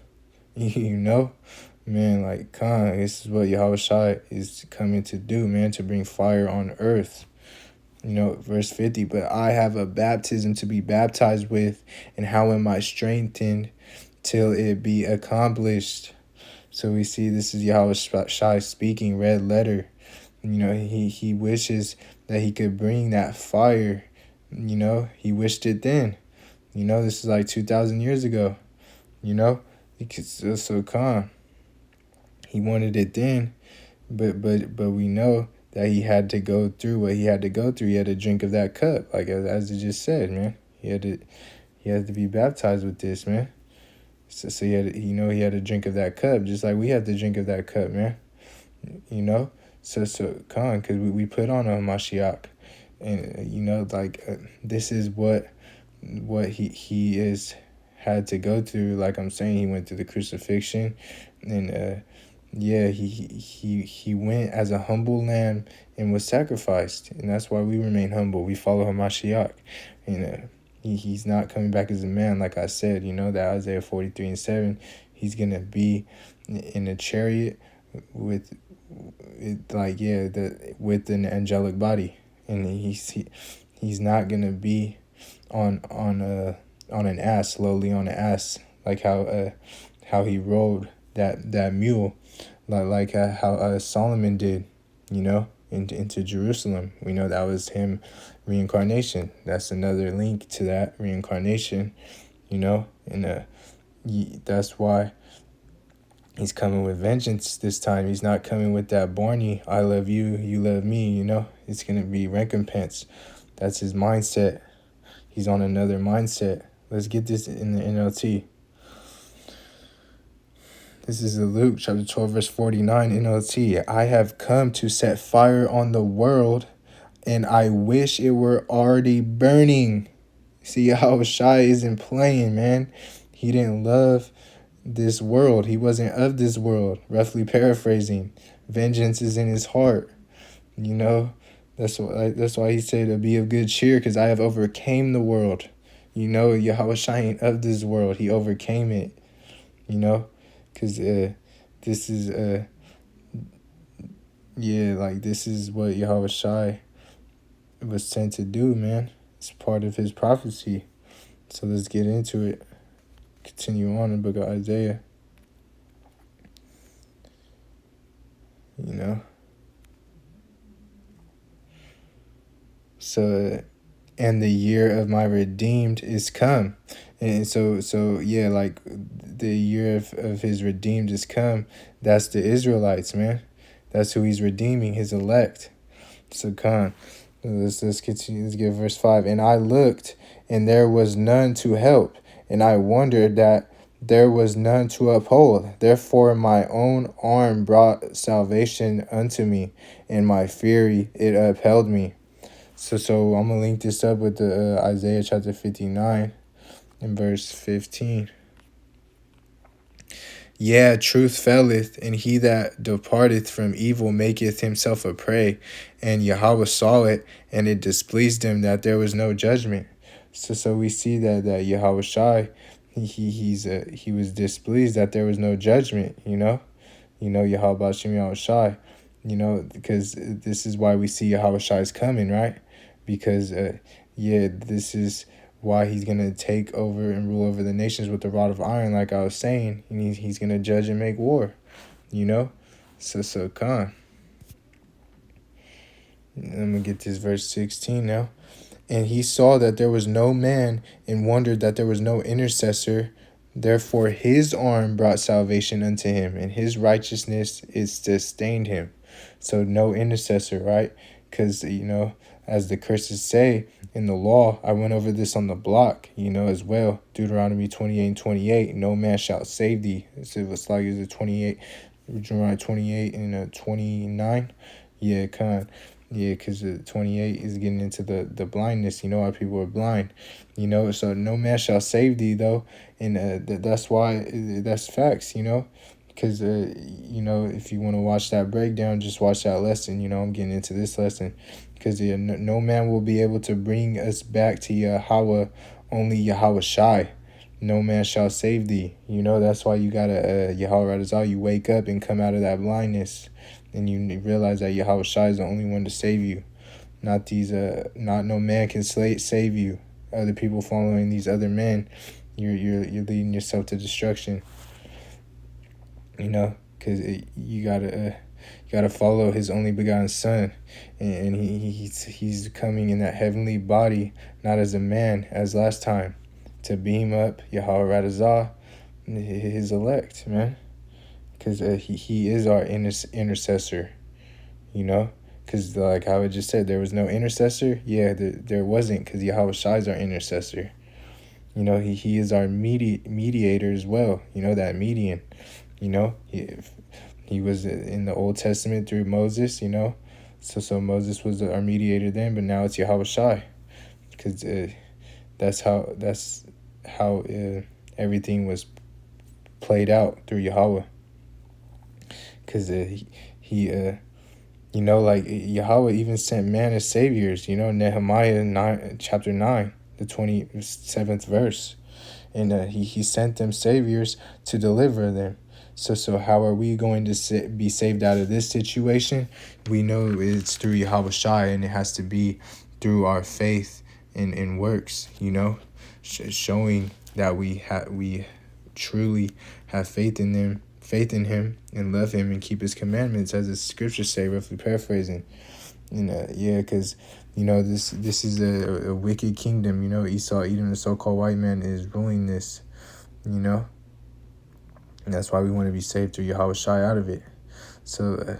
Man, like, Khan, this is what Yahweh Shai is coming to do, man, to bring fire on earth. Verse 50, but I have a baptism to be baptized with, and how am I strengthened till it be accomplished? So we see this is Yahweh Shai speaking, red letter. He wishes that he could bring that fire. He wished it then. This is like 2,000 years ago. So Khan, he wanted it then, but we know that he had to go through what he had to go through. He had to drink of that cup, like as it just said, man. He had to be baptized with this, man. So he had to drink of that cup, just like we have to drink of that cup, man. So Khan, because we put on a Mashiach, and this is what he is had to go through. Like I'm saying, he went through the crucifixion, and he went as a humble lamb and was sacrificed, and that's why we remain humble. We follow Hamashiach, and he's not coming back as a man, like I said. That Isaiah 43:7, he's gonna be in a chariot with an angelic body, and he's not gonna be on an ass, lowly on an ass, like how he rode that mule, like how Solomon did, into Jerusalem. We know that was him reincarnation. That's another link to that reincarnation, and that's why he's coming with vengeance this time. He's not coming with that Barney, I love you, you love me, It's going to be recompense. That's his mindset. He's on another mindset. Let's get this in the NLT. This is Luke chapter 12, verse 49, NLT. I have come to set fire on the world, and I wish it were already burning. See how Shai isn't playing, man. He didn't love this world. He wasn't of this world. Roughly paraphrasing. Vengeance is in his heart. That's why he said to be of good cheer, because I have overcame the world. Yahweh Shai ain't of this world. He overcame it. Because this is this is what Yahweh Shai was sent to do, man. It's part of his prophecy. So let's get into it. Continue on in the book of Isaiah. know. So, and the year of my redeemed is come. And so yeah, like the year of his redeemed is come. That's the Israelites, man. That's who he's redeeming, his elect. So come. Let's continue. Let's get verse 5. And I looked, and there was none to help, and I wondered that there was none to uphold. Therefore my own arm brought salvation unto me, and my fury it upheld me. So I'm gonna link this up with the Isaiah chapter 59 and verse 15. Yeah, truth faileth, and he that departeth from evil maketh himself a prey. And Yahweh saw it, and it displeased him that there was no judgment. So we see that Yahweh Shai, he was displeased that there was no judgment. Yahweh Bashem Yahweh Shai, because this is why we see Yahweh Shai is coming, right? Because this is why he's going to take over and rule over the nations with the rod of iron, like I was saying. He's going to judge and make war, So, come. I'm going to get this verse 16 now. And he saw that there was no man and wondered that there was no intercessor. Therefore his arm brought salvation unto him, and his righteousness is sustained him. So no intercessor, right? Because, as the curses say in the law, I went over this on the block, as well. Deuteronomy 28 and 28, no man shall save thee. It's like it's a 28, Deuteronomy 28 and 29. Yeah, con. Yeah, because 28 is getting into the blindness. How people are blind. So no man shall save thee, though. And that's why, that's facts, because, if you want to watch that breakdown, just watch that lesson. I'm getting into this lesson. Because no man will be able to bring us back to Yahweh, only Yahweh Shai. No man shall save thee. That's why you got to, Yahweh Radazal, you wake up and come out of that blindness. And you realize that Yahweh Shai is the only one to save you. Not no man can save you. Other people following these other men, you're leading yourself to destruction. Because you gotta follow his only begotten Son, and he's coming in that heavenly body, not as a man as last time, to beam up Yahweh Radazah, his elect, man. Because he is our intercessor, because like how I just said, there was no intercessor. Yeah, there wasn't, because Yahweh Shai is our intercessor. He is our mediator as well. That median. He was in the Old Testament through Moses. So Moses was our mediator then, but now it's Yahweh Shai, because that's how everything was played out through Yahweh. Because like Yahweh even sent man as saviors, Nehemiah chapter 9, the 27th verse. And he sent them saviors to deliver them. So how are we going to be saved out of this situation? We know it's through Yahweh Shai, and it has to be through our faith in works, showing that we truly have faith in him and love him and keep his commandments, as the scriptures say, roughly paraphrasing. And because this is a wicked kingdom. Esau, Edom, the so-called white man, is ruling this. And that's why we want to be saved through Yahweh Shai out of it. So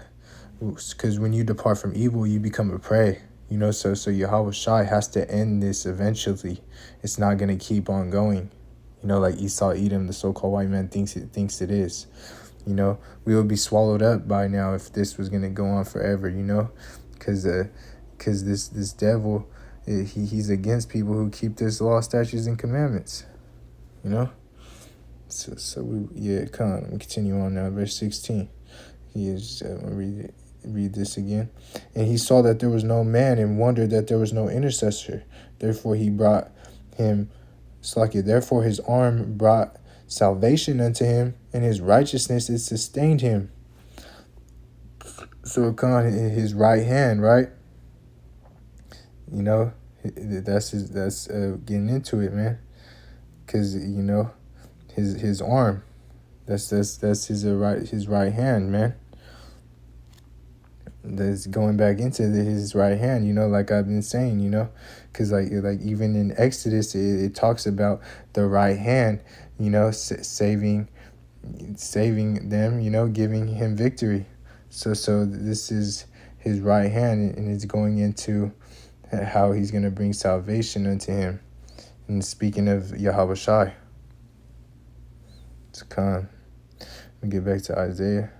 because when you depart from evil, you become a prey. So Yahweh Shai has to end this eventually. It's not going to keep on going. Like Esau, Edom, the so-called white man thinks it is. We would be swallowed up by now if this was going to go on forever, because this devil, he's against people who keep this law, statutes, and commandments, So come on, let me continue on now, verse 16. He is, read this again. And he saw that there was no man and wondered that there was no intercessor. Therefore he brought him, therefore his arm brought salvation unto him, and his righteousness it sustained him. So come on, his right hand, right? That's getting into it, man. Because his arm, that's his right hand, man. that's going back into his right hand, like I've been saying, because like even in Exodus, it talks about the right hand, saving them, giving him victory. So this is his right hand, and it's going into how he's going to bring salvation unto him. And speaking of Yahweh Shai, it's come. We get back to Isaiah.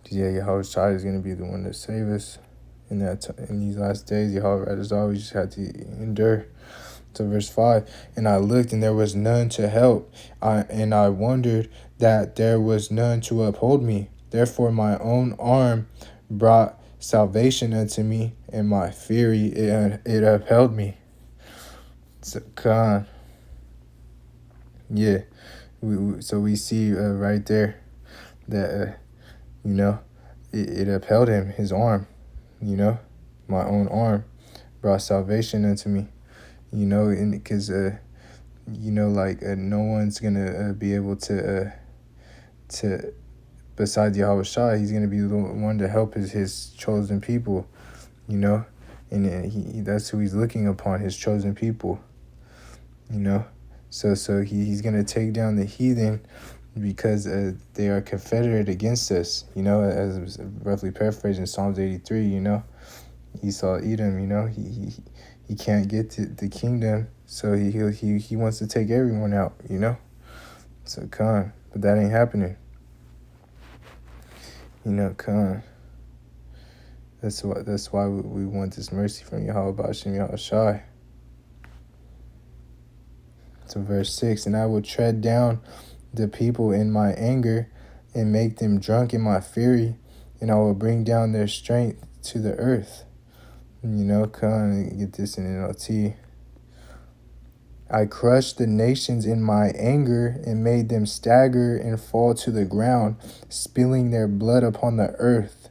Yeah, Yahweh Shai is going to be the one to save us in these last days. Yahweh, as always, just had to endure. To verse 5, and I looked, and there was none to help. I wondered that there was none to uphold me. Therefore my own arm brought salvation unto me, and my fury it upheld me. So, God, yeah. So we see right there that it upheld him. His arm, my own arm brought salvation unto me. And because no one's gonna be able to besides Yahweh Shai, he's gonna be the one to help his chosen people, and that's who he's looking upon, his chosen people, so he's gonna take down the heathen because they are confederate against us, as roughly paraphrasing Psalms 83, Esau, Edom, he can't get to the kingdom, so he wants to take everyone out, So but that ain't happening. That's why we want this mercy from Yahweh B'Ashem Yahweh Shai. So verse 6, and I will tread down the people in my anger and make them drunk in my fury, and I will bring down their strength to the earth. Get this in NLT. I crushed the nations in my anger and made them stagger and fall to the ground, spilling their blood upon the earth.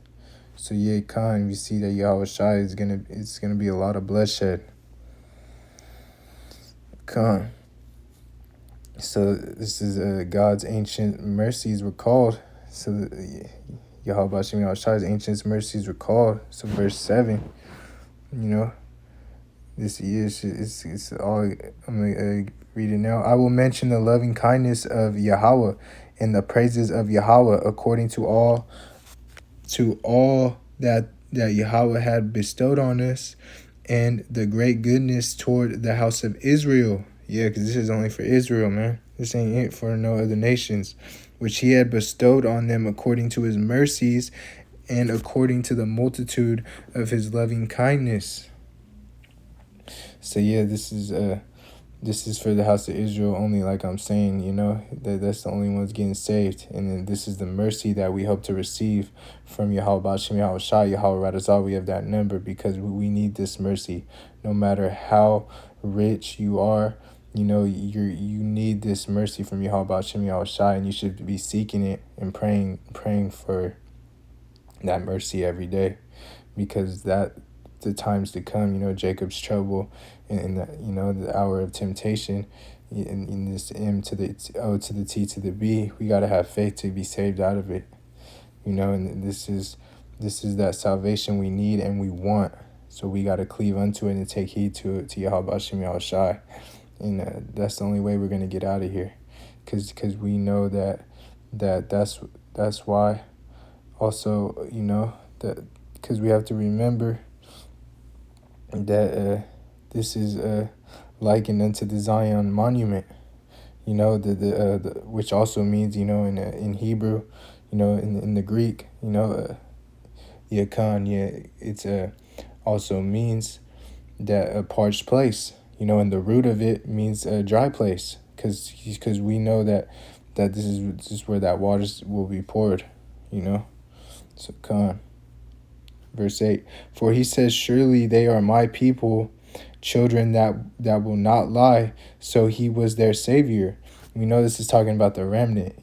So we see that Yahweh Shai it's gonna be a lot of bloodshed. So this is God's ancient mercies were called. So Yahweh B'Ashem Yahweh Shai's ancient mercies were called. So verse 7, this is it's all. I'm gonna read it now. I will mention the loving kindness of Yahweh and the praises of Yahweh according to all that Yahweh had bestowed on us, and the great goodness toward the house of Israel. Yeah, because this is only for Israel, man. This ain't it for no other nations, which he had bestowed on them according to his mercies and according to the multitude of his loving kindness. So this is for the house of Israel only, like I'm saying, that's the only ones getting saved. And then this is the mercy that we hope to receive from Yahweh B'Ashem Yahweh Shai, Yahweh Radazah. We have that number because we need this mercy. No matter how rich you are, you need this mercy from Yahweh B'Ashem Yahweh Shai, and you should be seeking it and praying for that mercy every day, because that the times to come, Jacob's trouble and the hour of temptation, in this M to the O to the T to the B, we got to have faith to be saved out of it, and this is that salvation we need and we want. So we got to cleave unto it and take heed to Yahweh B'Ashem Yahweh Shai, and that's the only way we're going to get out of here, because we know that's why. Also, that because we have to remember that this is likened unto the Zion monument, the which also means, in Hebrew, in the Greek, Yakan, it's also means that a parched place, and the root of it means a dry place, because we know that this is where that waters will be poured, So verse 8, for he says, surely they are my people, children that will not lie. So he was their savior. We know this is talking about the remnant,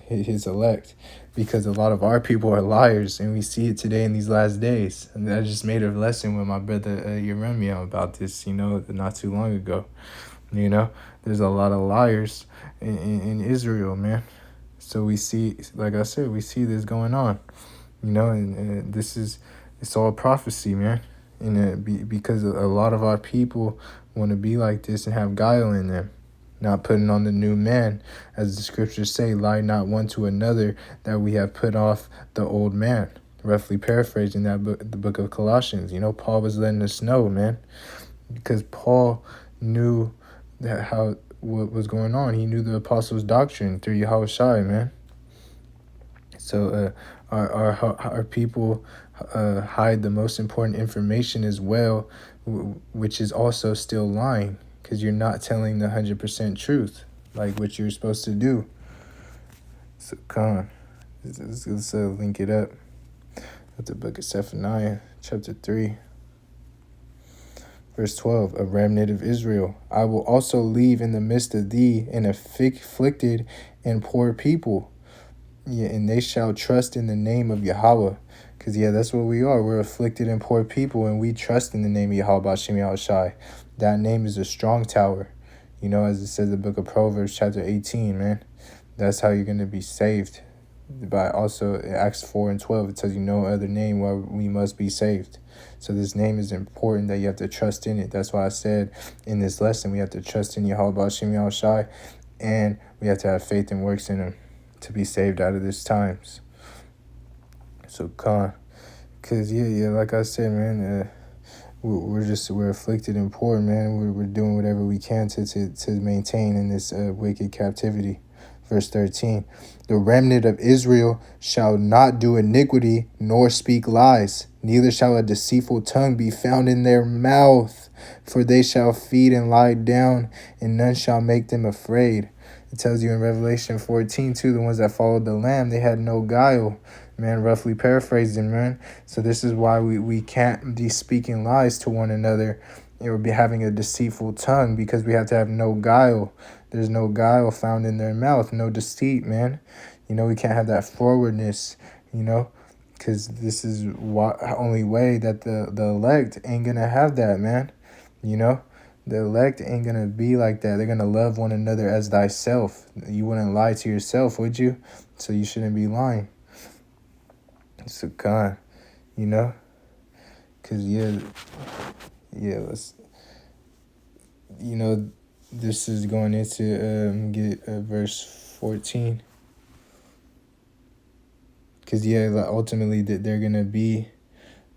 his elect, because a lot of our people are liars, and we see it today in these last days. And I just made a lesson with my brother Yeremia about this, not too long ago. There's a lot of liars in Israel, man. So we see, like I said, we see this going on, and it's all prophecy, man. And because a lot of our people want to be like this and have guile in them, not putting on the new man, as the scriptures say, lie not one to another, that we have put off the old man. Roughly paraphrasing that book, the book of Colossians. Paul was letting us know, man, because Paul knew what was going on. He knew the apostles' doctrine through Yahushua, man. So our people hide the most important information as well, which is also still lying, because you're not telling the 100% truth, like what you're supposed to do. So come on, let's link it up with the book of Zephaniah, chapter 3. Verse 12, a remnant of Israel. I will also leave in the midst of thee an afflicted and poor people. Yeah, and they shall trust in the name of Yahweh. Because, that's what we are. We're afflicted and poor people, and we trust in the name of Yahweh B'Shem Yahushai. That name is a strong tower. As it says in the book of Proverbs, chapter 18, man. That's how you're going to be saved. By also Acts 4 and 12, it tells you no other name where we must be saved. So this name is important that you have to trust in it. That's why I said in this lesson we have to trust in Yahweh B'Shem Yahushai, and we have to have faith and works in him to be saved out of these times. So because like I said, man, we're afflicted and poor, man. We're doing whatever we can to maintain in this wicked captivity. Verse 13, the remnant of Israel shall not do iniquity nor speak lies, neither shall a deceitful tongue be found in their mouth, for they shall feed and lie down, and none shall make them afraid. It tells you in Revelation 14 too, the ones that followed the Lamb, they had no guile, man, roughly paraphrasing, man. So this is why we can't be speaking lies to one another or be having a deceitful tongue, because we have to have no guile. There's no guile found in their mouth, no deceit, man. We can't have that forwardness, because this is only way that the elect ain't going to have that, man. The elect ain't going to be like that. They're going to love one another as thyself. You wouldn't lie to yourself, would you? So you shouldn't be lying. So God, because let's, this is going into get verse 14. Because ultimately that they're gonna be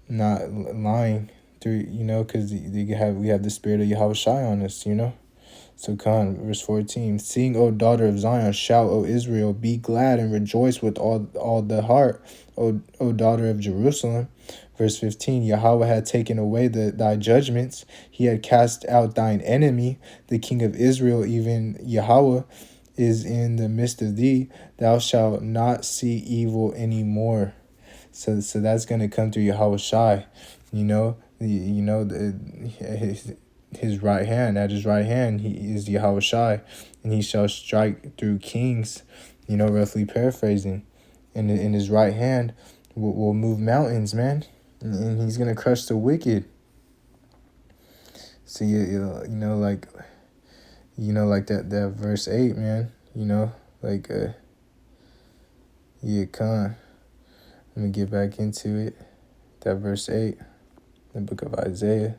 not lying through, because we have the spirit of Yahushua on us, So verse 14, sing, O daughter of Zion, shout, O Israel, be glad and rejoice with all the heart, O daughter of Jerusalem. Verse 15, Yahweh had taken away thy judgments. He had cast out thine enemy. The king of Israel, even Yahweh, is in the midst of thee. Thou shalt not see evil anymore. So that's going to come through Yahushai. His right hand, at his right hand, he is Yahushai, and he shall strike through kings, roughly paraphrasing. And in his right hand will move mountains, man. And he's going to crush the wicked. So, like that verse 8, man, Let me get back into it. That verse 8, the book of Isaiah.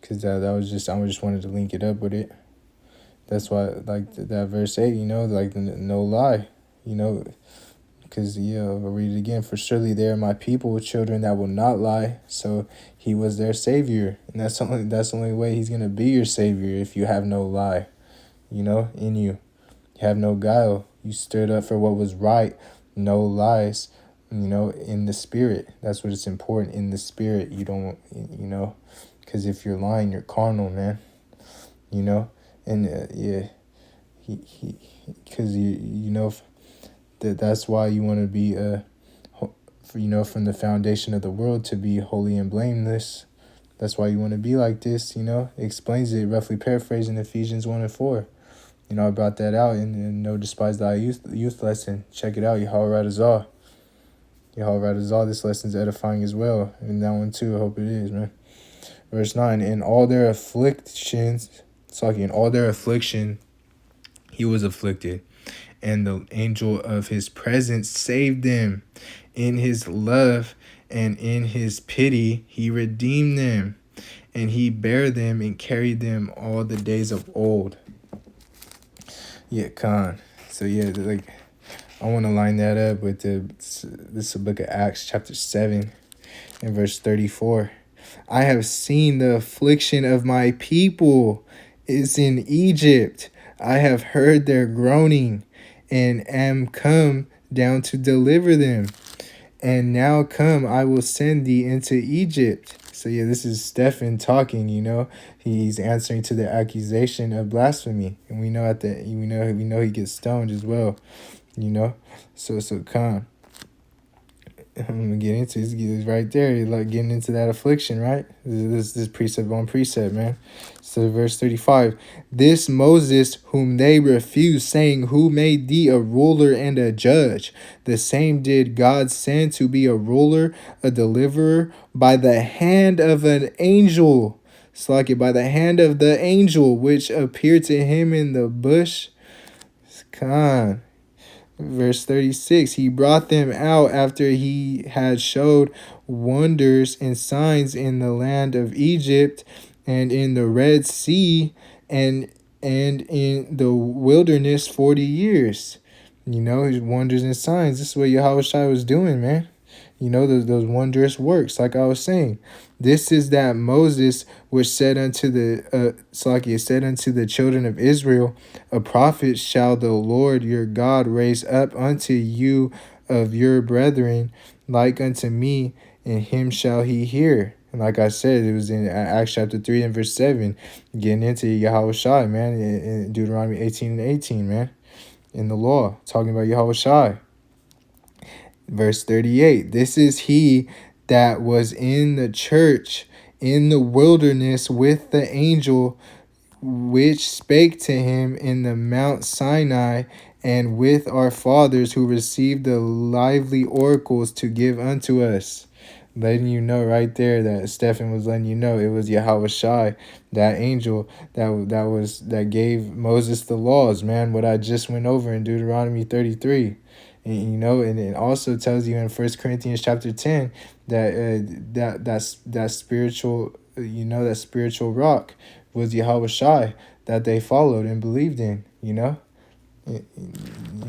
Because that was just, I just wanted to link it up with it. That's why, that verse 8, no lie, because, I'll read it again. For surely they are my people, children that will not lie. So he was their savior. And that's the only way he's going to be your savior, if you have no lie, in you. You have no guile. You stood up for what was right. No lies, in the spirit. That's what it's important, in the spirit. You don't, because if you're lying, you're carnal, man. And because that's why you want to be from the foundation of the world to be holy and blameless. That's why you want to be like this. It explains it, roughly paraphrasing Ephesians 1 and 4. I brought that out in No Despise Thy Youth lesson. Check it out, Yahweh Radazah. This lesson's edifying as well. And that one too, I hope it is, man. Verse 9, in all their afflictions, he was afflicted. and the angel of his presence saved them. In his love and in his pity, he redeemed them, and he bare them and carried them all the days of old. Yeah, Khan. So yeah, like I want to line that up with this book of Acts, chapter 7, and verse 34. I have seen the affliction of my people is in Egypt. I have heard their groaning, and am come down to deliver them. And now come, I will send thee into Egypt. So yeah, this is Stephen talking. He's answering to the accusation of blasphemy, and we know he gets stoned as well. So come. I'm gonna get into this right there. Like getting into that affliction, right? This precept on precept, man. So verse 35. This Moses whom they refused, saying, Who made thee a ruler and a judge? The same did God send to be a ruler, a deliverer, by the hand of an angel. It's like it by the hand of the angel which appeared to him in the bush. Con. Verse 36, he brought them out after he had showed wonders and signs in the land of Egypt and in the Red Sea and in the wilderness 40 years. His wonders and signs. This is what Yahushua was doing, man. Those wondrous works, like I was saying. This is that Moses which said unto the children of Israel, a prophet shall the Lord your God raise up unto you of your brethren, like unto me, and him shall he hear. And like I said, it was in Acts chapter 3 and verse 7, getting into Yahushua, man, in Deuteronomy 18 and 18, man, in the law, talking about Yahushua. Verse 38, this is he that was in the church in the wilderness with the angel which spake to him in the Mount Sinai, and with our fathers who received the lively oracles to give unto us. Letting you know right there that Stephen was letting you know it was Yahushua, that angel that gave Moses the laws, man, what I just went over in Deuteronomy 33. And it also tells you in 1 Corinthians chapter 10 that that spiritual that spiritual rock was Yahushua that they followed and believed in.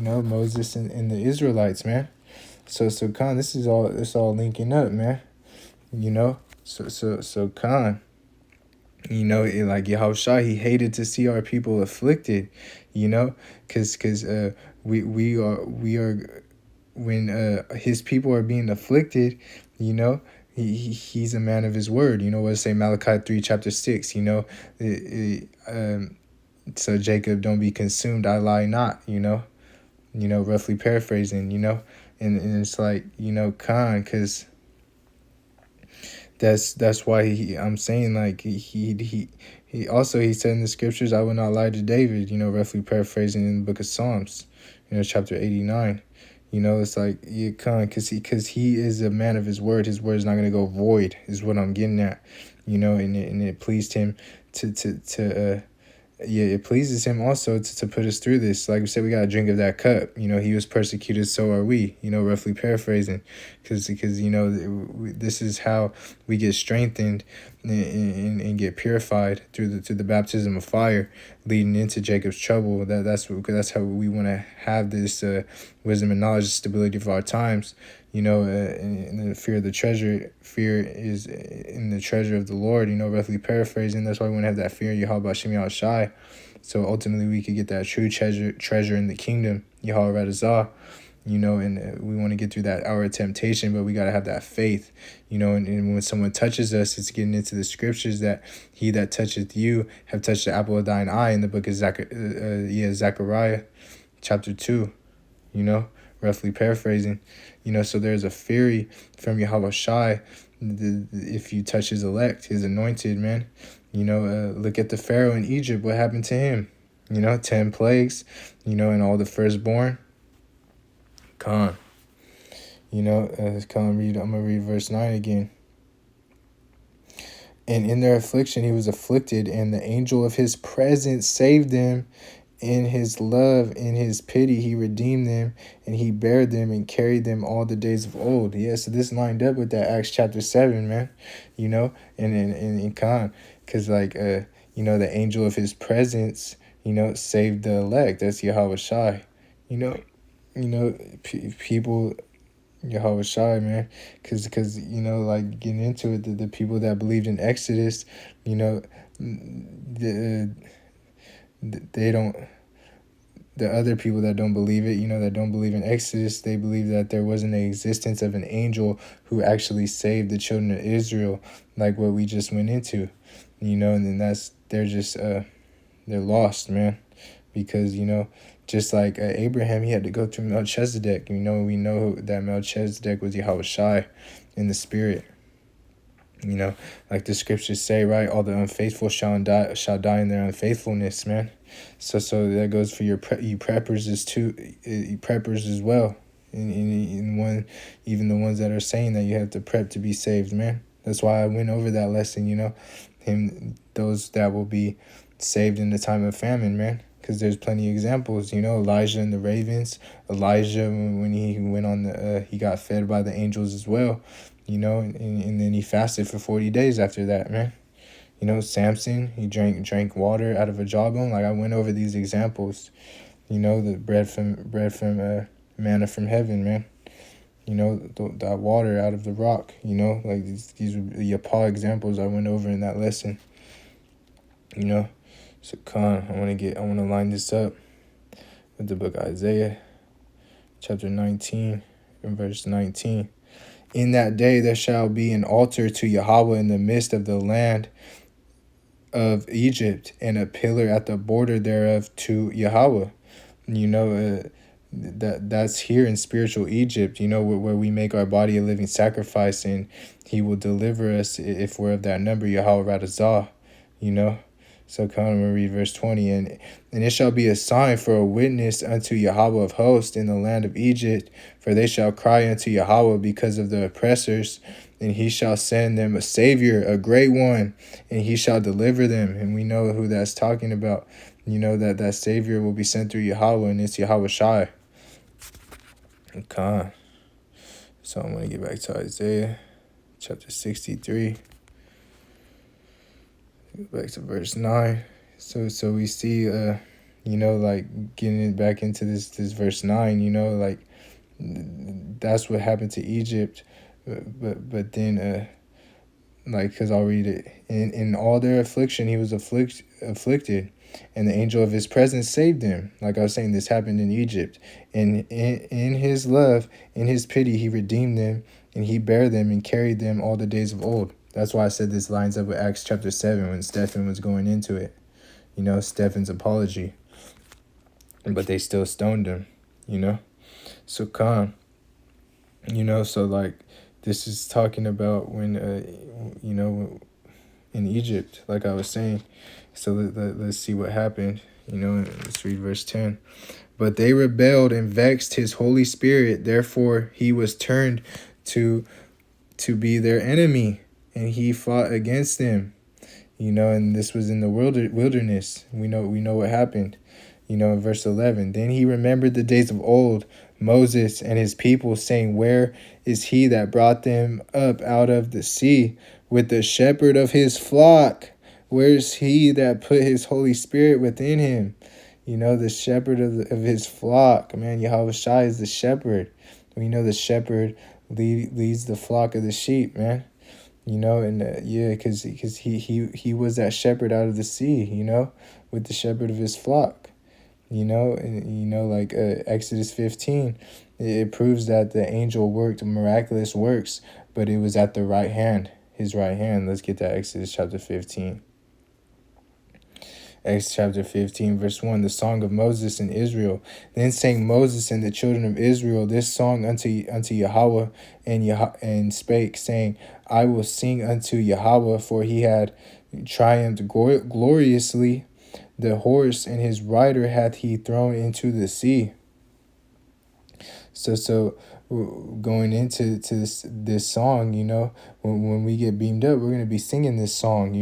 Moses and the Israelites, man. So Khan, this all linking up, man. So Khan. Like Yahushua, he hated to see our people afflicted, because we are when his people are being afflicted, he's a man of his word. What it say, Malachi 3 chapter 6, so Jacob, don't be consumed, I lie not, roughly paraphrasing, and it's like, Khan, because that's why I'm saying, like, he also, he said in the scriptures, I will not lie to David, roughly paraphrasing in the book of Psalms, chapter 89. It's like, you can't, because he is a man of his word. His word is not going to go void, is what I'm getting at, and it pleased him it pleases him also to put us through this. Like we said, we got to drink of that cup. He was persecuted, so are we, roughly paraphrasing, because this is how we get strengthened and get purified through the baptism of fire, leading into Jacob's trouble. That's how we want to have this wisdom and knowledge, stability for our times. And the fear of the treasure. Fear is in the treasure of the Lord, roughly paraphrasing. That's why we want to have that fear in Yahweh B'Shem Yahushai. So ultimately we could get that true treasure in the kingdom, Yahweh Radazah, and we want to get through that hour of temptation, but we got to have that faith, and when someone touches us, it's getting into the scriptures that he that toucheth you have touched the apple of thine eye in the book of Zechariah chapter 2, roughly paraphrasing. So there's a fury from Yahushua if you touch his elect, his anointed, man. Look at the Pharaoh in Egypt. What happened to him? 10 plagues, and all the firstborn. Come on. I'm going to read verse 9 again. And in their affliction he was afflicted, and the angel of his presence saved them. in his love, in his pity, he redeemed them, and he bare them and carried them all the days of old. Yeah, so this lined up with that Acts chapter 7, man. You know, and in Khan, because like the angel of his presence, saved the elect. That's Yahweh Shai. You know, people, Yahweh Shai, man, because like getting into it, the people that believed in Exodus, you know, the, they don't. The other people that don't believe it, that don't believe in Exodus, they believe that there wasn't an existence of an angel who actually saved the children of Israel, like what we just went into, and then they're lost, man, because just like Abraham, he had to go through Melchizedek. We know that Melchizedek was Yahweh Shai in the spirit. Like the scriptures say, right? All the unfaithful shall die in their unfaithfulness, man. So that goes for you preppers as well. In one, even the ones that are saying that you have to prep to be saved, man. That's why I went over that lesson. Those that will be saved in the time of famine, man. Because there's plenty of examples, Elijah and the ravens. Elijah, when he went on he got fed by the angels as well, and then he fasted for 40 days after that, man. Samson, he drank water out of a jawbone. Like I went over these examples, the bread from manna from heaven, man. That water out of the rock, like these were the Yapa examples I went over in that lesson. So Khan, I want to line this up with the book of Isaiah, chapter 19, and verse 19. In that day there shall be an altar to Yahweh in the midst of the land of Egypt, and a pillar at the border thereof to Yahweh. That's here in spiritual Egypt, where we make our body a living sacrifice, and he will deliver us if we're of that number, Yahweh Radazah, So come and read verse 20. And it shall be a sign for a witness unto Yahweh of hosts in the land of Egypt, for they shall cry unto Yahweh because of the oppressors, and he shall send them a savior, a great one, and he shall deliver them. And we know who that's talking about. That savior will be sent through Yahweh, and it's Yahweh Shai. Okay. So I'm going to get back to Isaiah chapter 63. Back to verse 9. So we see like getting it back into this verse 9, like that's what happened to Egypt, but then like, because I'll read it. In all their affliction he was afflicted, and the angel of his presence saved him. Like I was saying, this happened in Egypt. And in his love, in his pity, he redeemed them, and he bare them and carried them all the days of old. That's why I said this lines up with Acts chapter 7 when Stephen was going into it. Stephen's apology. But they still stoned him, So come, so like this is talking about when, in Egypt, like I was saying. So let's see what happened, let's read verse 10. But they rebelled and vexed his Holy Spirit. Therefore he was turned to be their enemy, and he fought against them, and this was in the wilderness. We know what happened, in verse 11. Then he remembered the days of old, Moses and his people, saying, where is he that brought them up out of the sea with the shepherd of his flock? Where is he that put his Holy Spirit within him? The shepherd of his flock. Man, Yahweh Shai is the shepherd. We know the shepherd leads the flock of the sheep, man. Because he was that shepherd out of the sea, with the shepherd of his flock. Like Exodus 15, it proves that the angel worked miraculous works, but it was at the right hand, his right hand. Let's get that Exodus chapter 15. Acts chapter 15, verse 1, the song of Moses and Israel. Then sang Moses and the children of Israel this song unto Yahweh, and spake, saying, I will sing unto Yahweh, for he had triumphed gloriously. The horse and his rider hath he thrown into the sea. So going into this song, when we get beamed up, we're going to be singing this song,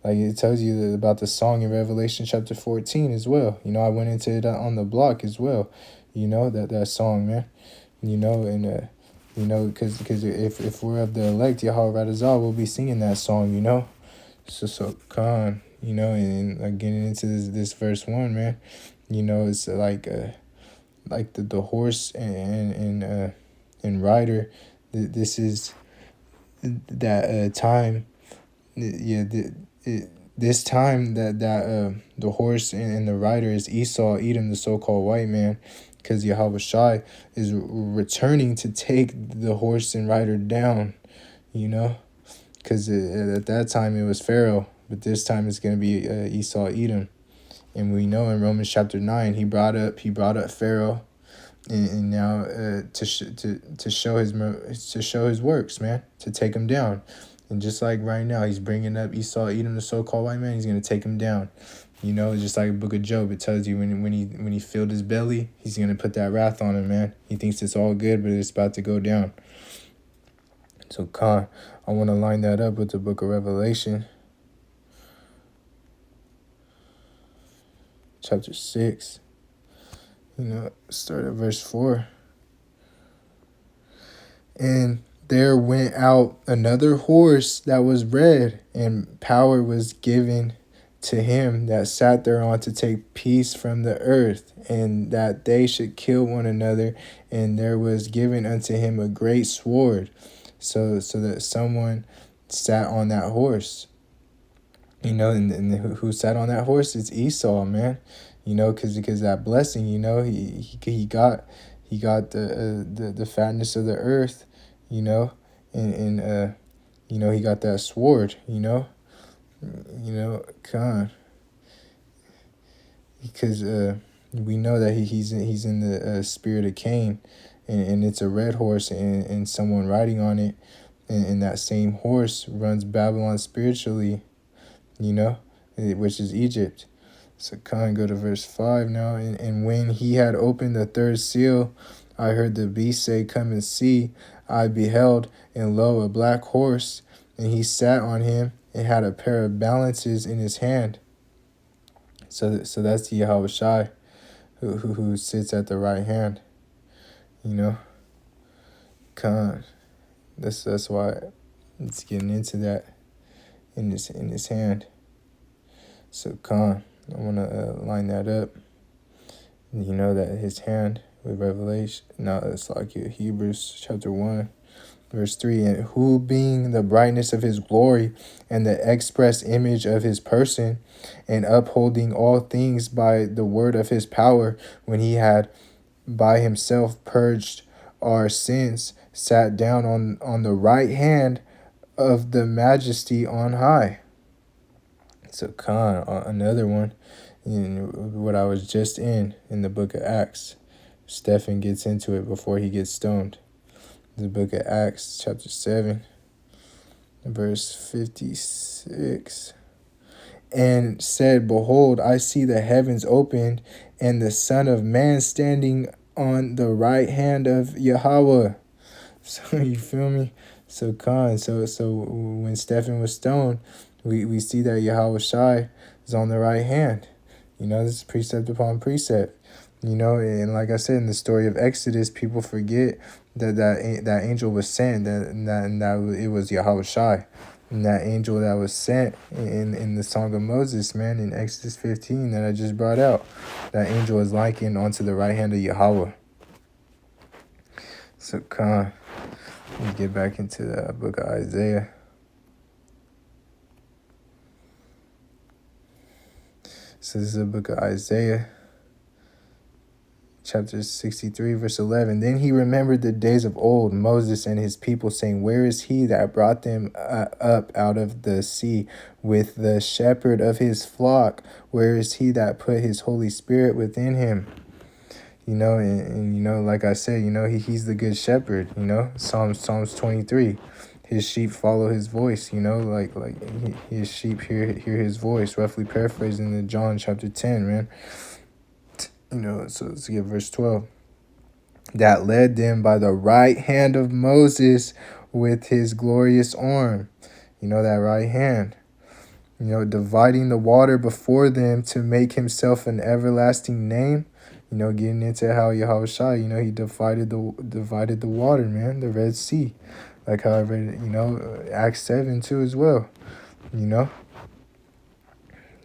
Like it tells you about the song in Revelation chapter 14 as well. I went into it on the block as well. That song, man. And because if we're of the elect, Yahweh Radazal will be singing that song. So Khan, and getting into this verse 1, man. It's like the horse and rider. This is that time. Yeah, this time that the horse and the rider is Esau, Edom, the so-called white man, because Yahweh Shai is returning to take the horse and rider down, because at that time it was Pharaoh, but this time it's going to be Esau, Edom. And we know in Romans chapter 9 he brought up Pharaoh, and now to show his works, man, to take him down. And just like right now, he's bringing up Esau, Edom, the so-called white man. He's gonna take him down. Just like the book of Job, it tells you when he filled his belly, he's gonna put that wrath on him, man. He thinks it's all good, but it's about to go down. So, Khan, I want to line that up with the book of Revelation, chapter 6. Start at verse 4. And there went out another horse that was red, and power was given to him that sat thereon to take peace from the earth, and that they should kill one another. And there was given unto him a great sword, so that someone sat on that horse. And who sat on that horse? It's Esau, man. Because that blessing, he got the fatness of the earth, and he got that sword, God, because we know that he's in the spirit of Cain, and it's a red horse and someone riding on it, and that same horse runs Babylon spiritually, which is Egypt. So go to verse 5 now. And when he had opened the third seal, I heard the beast say, Come and see. I beheld, and lo, a black horse, and he sat on him, and had a pair of balances in his hand. So that's the Yahweh Shai, who sits at the right hand. That's why it's getting into that in his hand. So I want to line that up. That his hand with Revelation. No, it's like Hebrews chapter 1, verse 3. And who being the brightness of his glory and the express image of his person, and upholding all things by the word of his power, when he had by himself purged our sins, sat down on the right hand of the majesty on high. So another one, what I was just in the book of Acts. Stephen gets into it before he gets stoned. The book of Acts, chapter 7, verse 56. And said, Behold, I see the heavens opened, and the Son of Man standing on the right hand of Yahweh. So you feel me? So when Stephen was stoned, we see that Yahweh Shai is on the right hand. This is precept upon precept. And like I said, in the story of Exodus, people forget that angel was sent, that it was Yahweh Shai. And that angel that was sent in the Song of Moses, man, in Exodus 15 that I just brought out, that angel is likened onto the right hand of Yahweh. So let me get back into the book of Isaiah. So this is the book of Isaiah, chapter 63, verse 11. Then he remembered the days of old, Moses and his people, saying, Where is he that brought them up out of the sea with the shepherd of his flock? Where is he that put his Holy Spirit within him? Like I said, he's the good shepherd, Psalms 23. His sheep follow his voice, like his sheep hear his voice, roughly paraphrasing the John chapter 10, man. So let's get verse 12. That led them by the right hand of Moses with his glorious arm. That right hand. dividing the water before them to make himself an everlasting name. Getting into how Yahweh Shai, he divided the water, man, the Red Sea, like how I read it, Acts 7 too as well,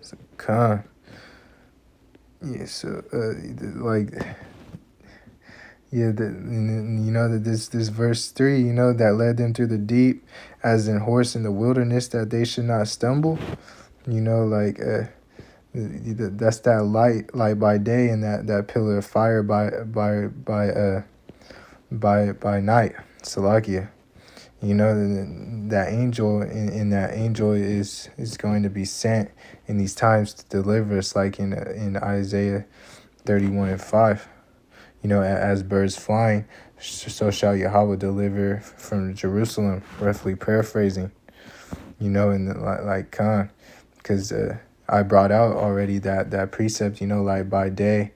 So, Khan. Yeah, so like yeah, that this verse 3, that led them through the deep, as in horse in the wilderness, that they should not stumble. Like that's that light by day, and that pillar of fire by night. Salakia. That angel in that angel is going to be sent in these times to deliver us, like in Isaiah 31:5. As birds flying, so shall Yahweh deliver from Jerusalem. Roughly paraphrasing, and like Khan, because I brought out already that precept, like by day,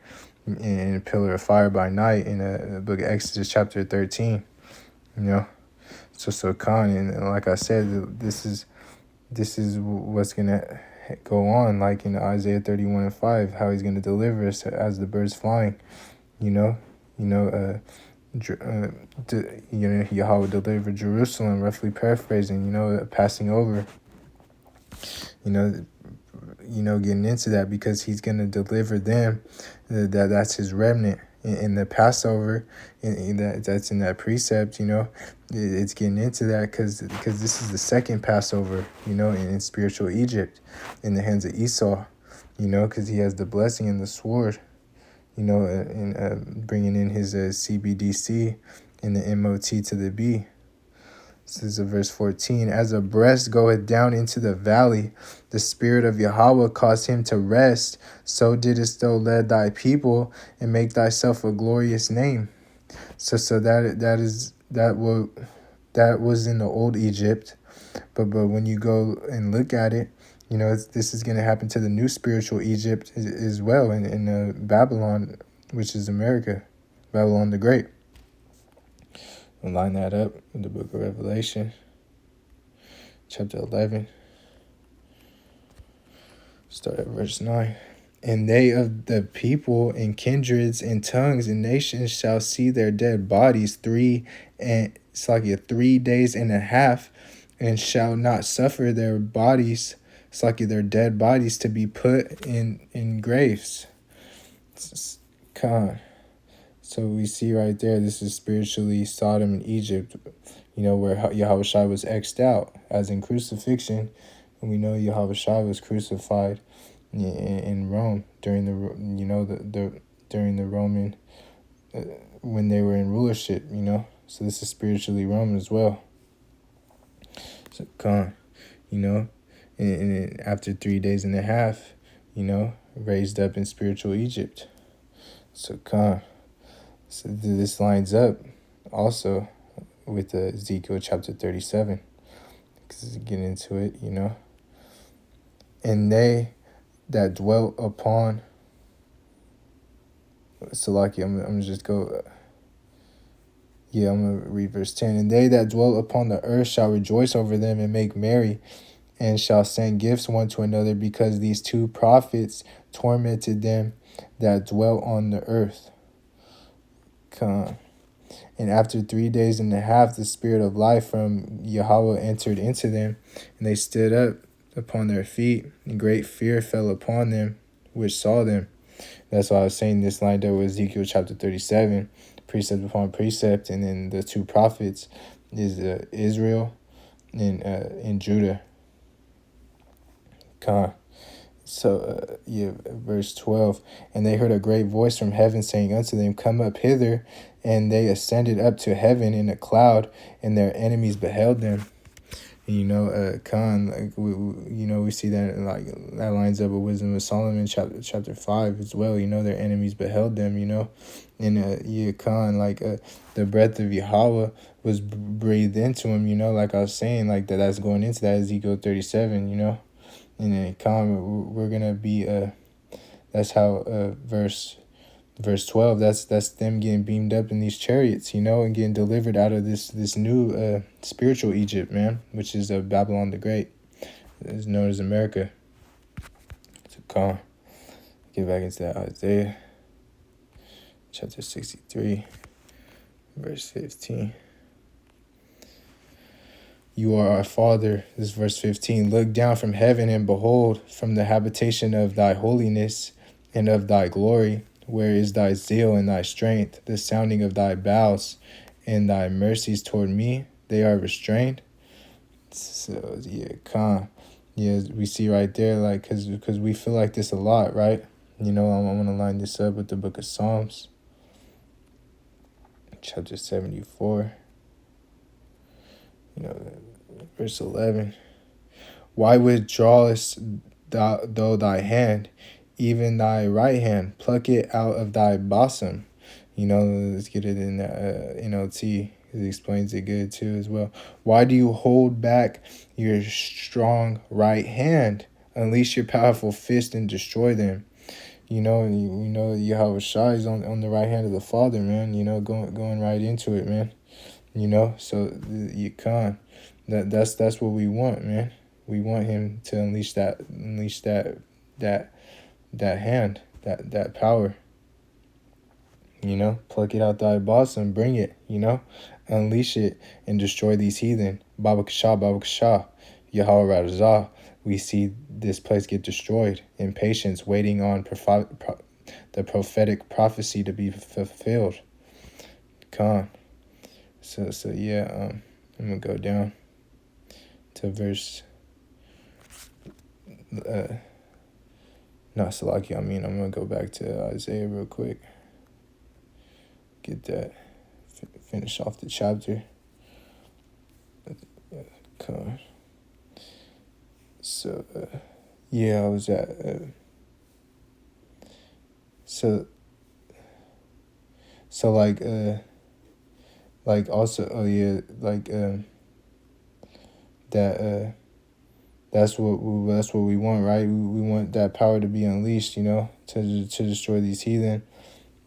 in a pillar of fire by night, in the book of Exodus chapter 13. So Khan, and like I said, this is what's gonna go on, like in Isaiah 31:5, how he's gonna deliver us as the birds flying. Yahweh delivered Jerusalem, roughly paraphrasing, passing over, getting into that, because he's going to deliver them, that's his remnant in the Passover, that's in that precept, it's getting into that because this is the second Passover, in spiritual Egypt, in the hands of Esau, because he has the blessing and the sword, and bringing in his CBDC and the MOT to the B. This is verse 14. As a breast goeth down into the valley, the spirit of Yahweh caused him to rest. So didst thou lead thy people and make thyself a glorious name. So that was in the old Egypt, but when you go and look at it, this is going to happen to the new spiritual Egypt as well, in Babylon, which is America, Babylon the Great. We'll line that up in the book of Revelation, chapter 11. Start at verse 9. And they of the people and kindreds and tongues and nations shall see their dead bodies 3 days and a half, and shall not suffer their bodies, their dead bodies, to be put in graves. Con. So we see right there, this is spiritually Sodom and Egypt, where Yahweh Shai was X'd out, as in crucifixion. And we know Yahweh Shai was crucified in Rome during during the Roman, when they were in rulership, So this is spiritually Rome as well. So Khan, and after 3 days and a half, raised up in spiritual Egypt. So Khan. So this lines up also with Ezekiel chapter 37, because get into it, And they that dwelt upon, Salaki, I'm gonna just go. I'm gonna read verse 10. And they that dwell upon the earth shall rejoice over them and make merry, and shall send gifts one to another, because these 2 prophets tormented them that dwell on the earth. Come. And after 3 days and a half, the spirit of life from Yahweh entered into them, and they stood up upon their feet, and great fear fell upon them which saw them. That's why I was saying this lined up with Ezekiel chapter 37, precept upon precept, and then the 2 prophets is Israel and Judah. Con. So, verse 12. And they heard a great voice from heaven saying unto them, Come up hither. And they ascended up to heaven in a cloud, and their enemies beheld them. And, Khan, like we see that, like, that lines up with Wisdom of Solomon chapter 5 as well. Their enemies beheld them. And Khan, like, the breath of Yahweh was breathed into him. Like I was saying, like that's going into that Ezekiel 37. And then Khan, we're gonna be that's how verse 12. That's them getting beamed up in these chariots, and getting delivered out of this new spiritual Egypt, man, which is Babylon the Great. is known as America. So come on, get back into that Isaiah chapter 63, verse 15. You are our Father. This is verse 15. Look down from heaven and behold from the habitation of thy holiness and of thy glory. Where is thy zeal and thy strength, the sounding of thy bowels and thy mercies toward me? They are restrained. So, yeah, yeah, we see right there, like, because we feel like this a lot, right? I'm going to line this up with the book of Psalms, chapter 74, verse 11. Why withdrawest thou thy hand, even thy right hand? Pluck it out of thy bosom. Let's get it in the NLT. It explains it good too as well. Why do you hold back your strong right hand? Unleash your powerful fist and destroy them. Yahweh Shai is on the right hand of the Father, man. Going right into it, man. So you can't. That's what we want, man. We want him to unleash that hand, that power. Pluck it out thy bosom, bring it, unleash it and destroy these heathen. Baba Kasha, Yahweh Razah. We see this place get destroyed in patience, waiting on the prophetic prophecy to be fulfilled. Come. So yeah, I'm gonna go down to verse. Not Salaki. I'm gonna go back to Isaiah real quick. Get that. Finish off the chapter. Come. So yeah, I was at. So like also, oh yeah, like that that's what we want, right? We want that power to be unleashed, to destroy these heathen.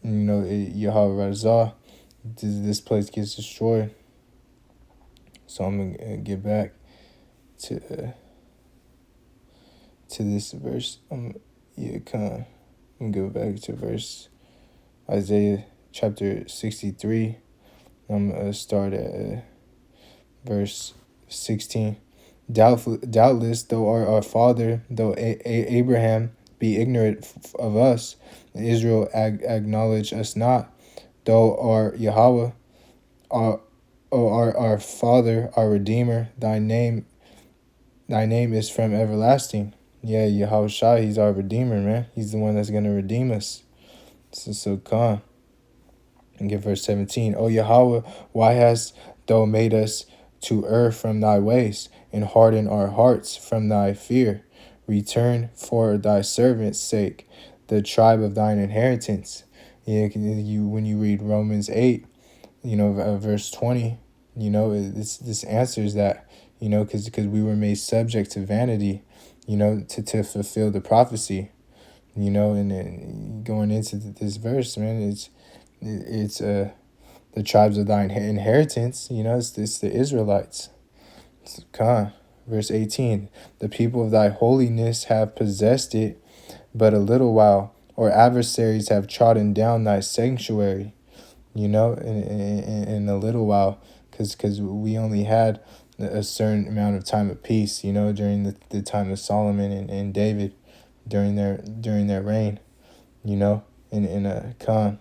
Yahweh Razah, this place gets destroyed. So I'm gonna get back to this verse. I'm gonna go back to verse Isaiah chapter 63. I'm gonna start at verse 16. Doubtless, though our father, though Abraham be ignorant of us, Israel acknowledge us not. Though our Yahweh, our Father, our Redeemer, thy name is from everlasting. Yeah, Yahweh Shai, he's our Redeemer, man. He's the one that's gonna redeem us. So come and get verse 17. O Yahweh, why hast thou made us to err from thy ways, and harden our hearts from thy fear? Return for thy servant's sake, the tribe of thine inheritance. Yeah, when you read Romans 8, verse 20, this answers that, because we were made subject to vanity, to fulfill the prophecy, and then going into this verse, man, it's the tribes of thine inheritance, it's the Israelites. Verse 18, the people of thy holiness have possessed it but a little while, or adversaries have trodden down thy sanctuary, in a little while, because we only had a certain amount of time of peace, during the time of Solomon and David, during their reign, in a Khan,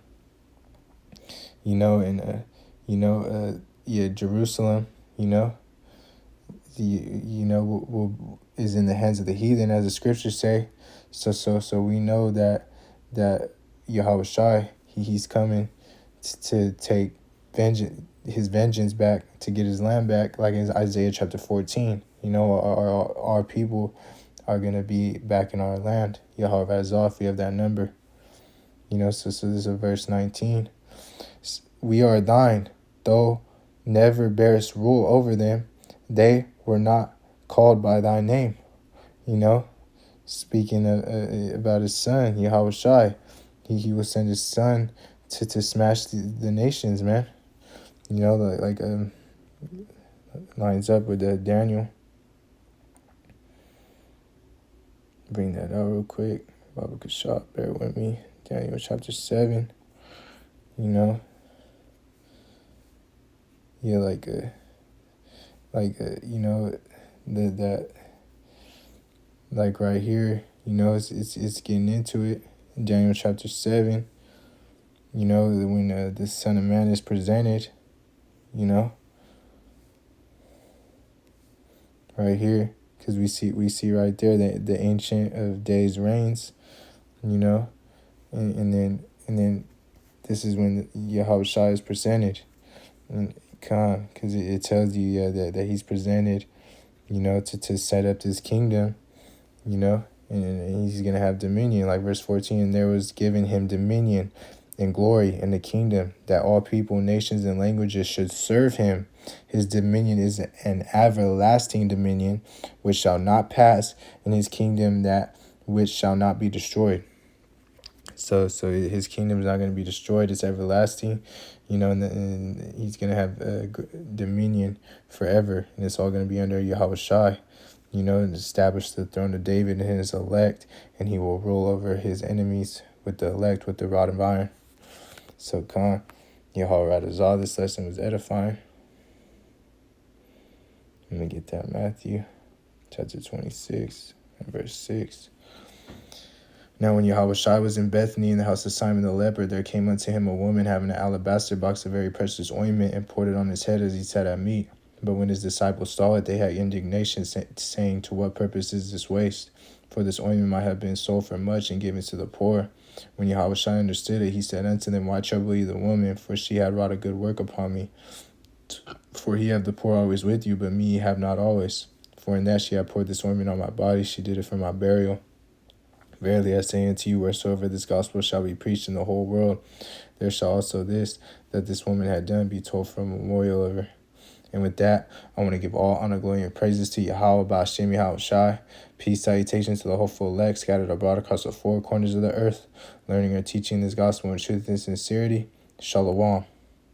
Jerusalem, is in the hands of the heathen, as the scriptures say. So we know that Yahweh Shai, he's coming to take his vengeance back, to get his land back, like in Isaiah chapter 14. Our people are gonna be back in our land. Yahweh Razah, if we have that number. So this is verse 19. We are thine, though never bearest rule over them. They were not called by thy name. Speaking about his son, Yahweh Shai, he will send his son to smash the nations, man. Lines up with Daniel. Bring that out real quick. Baba Kashab, bear with me. Daniel chapter 7. You know, yeah, you know, that like right here, you know, it's getting into it. In Daniel chapter 7, you know, when the Son of Man is presented, you know, right here, because we see right there that the Ancient of Days reigns, you know, and then this is when Yahweh Shai is presented, and because it tells you that he's presented, you know, to set up this kingdom, you know, and he's gonna have dominion, like verse 14, and there was given him dominion and glory in the kingdom, that all people, nations, and languages should serve him. His dominion is an everlasting dominion which shall not pass, and his kingdom that which shall not be destroyed. So his kingdom is not going to be destroyed. It's everlasting, you know, and he's going to have dominion forever, and it's all going to be under Yahweh Shai, you know, and establish the throne of David and his elect, and he will rule over his enemies with the elect with the rod of iron. So, Yahweh Radazah, this lesson was edifying. Let me get that. Matthew chapter 26 and verse 6. Now when Yahweh Shai was in Bethany in the house of Simon the leper, there came unto him a woman having an alabaster box of very precious ointment, and poured it on his head as he sat at meat. But when his disciples saw it, they had indignation, saying, To what purpose is this waste? For this ointment might have been sold for much and given to the poor. When Yahweh Shai understood it, he said unto them, Why trouble ye the woman? For she had wrought a good work upon me. For he have the poor always with you, but me ye have not always. For in that she had poured this ointment on my body, she did it for my burial. Verily I say unto you, wheresoever this gospel shall be preached in the whole world, there shall also this, that this woman had done, be told for a memorial of her. And with that, I want to give all honor, glory, and praises to Yahweh, Ba'ashem Yahweh Shai. Peace, salutations to the hopeful elect, scattered abroad across the four corners of the earth, learning or teaching this gospel in truth and sincerity. Shalom.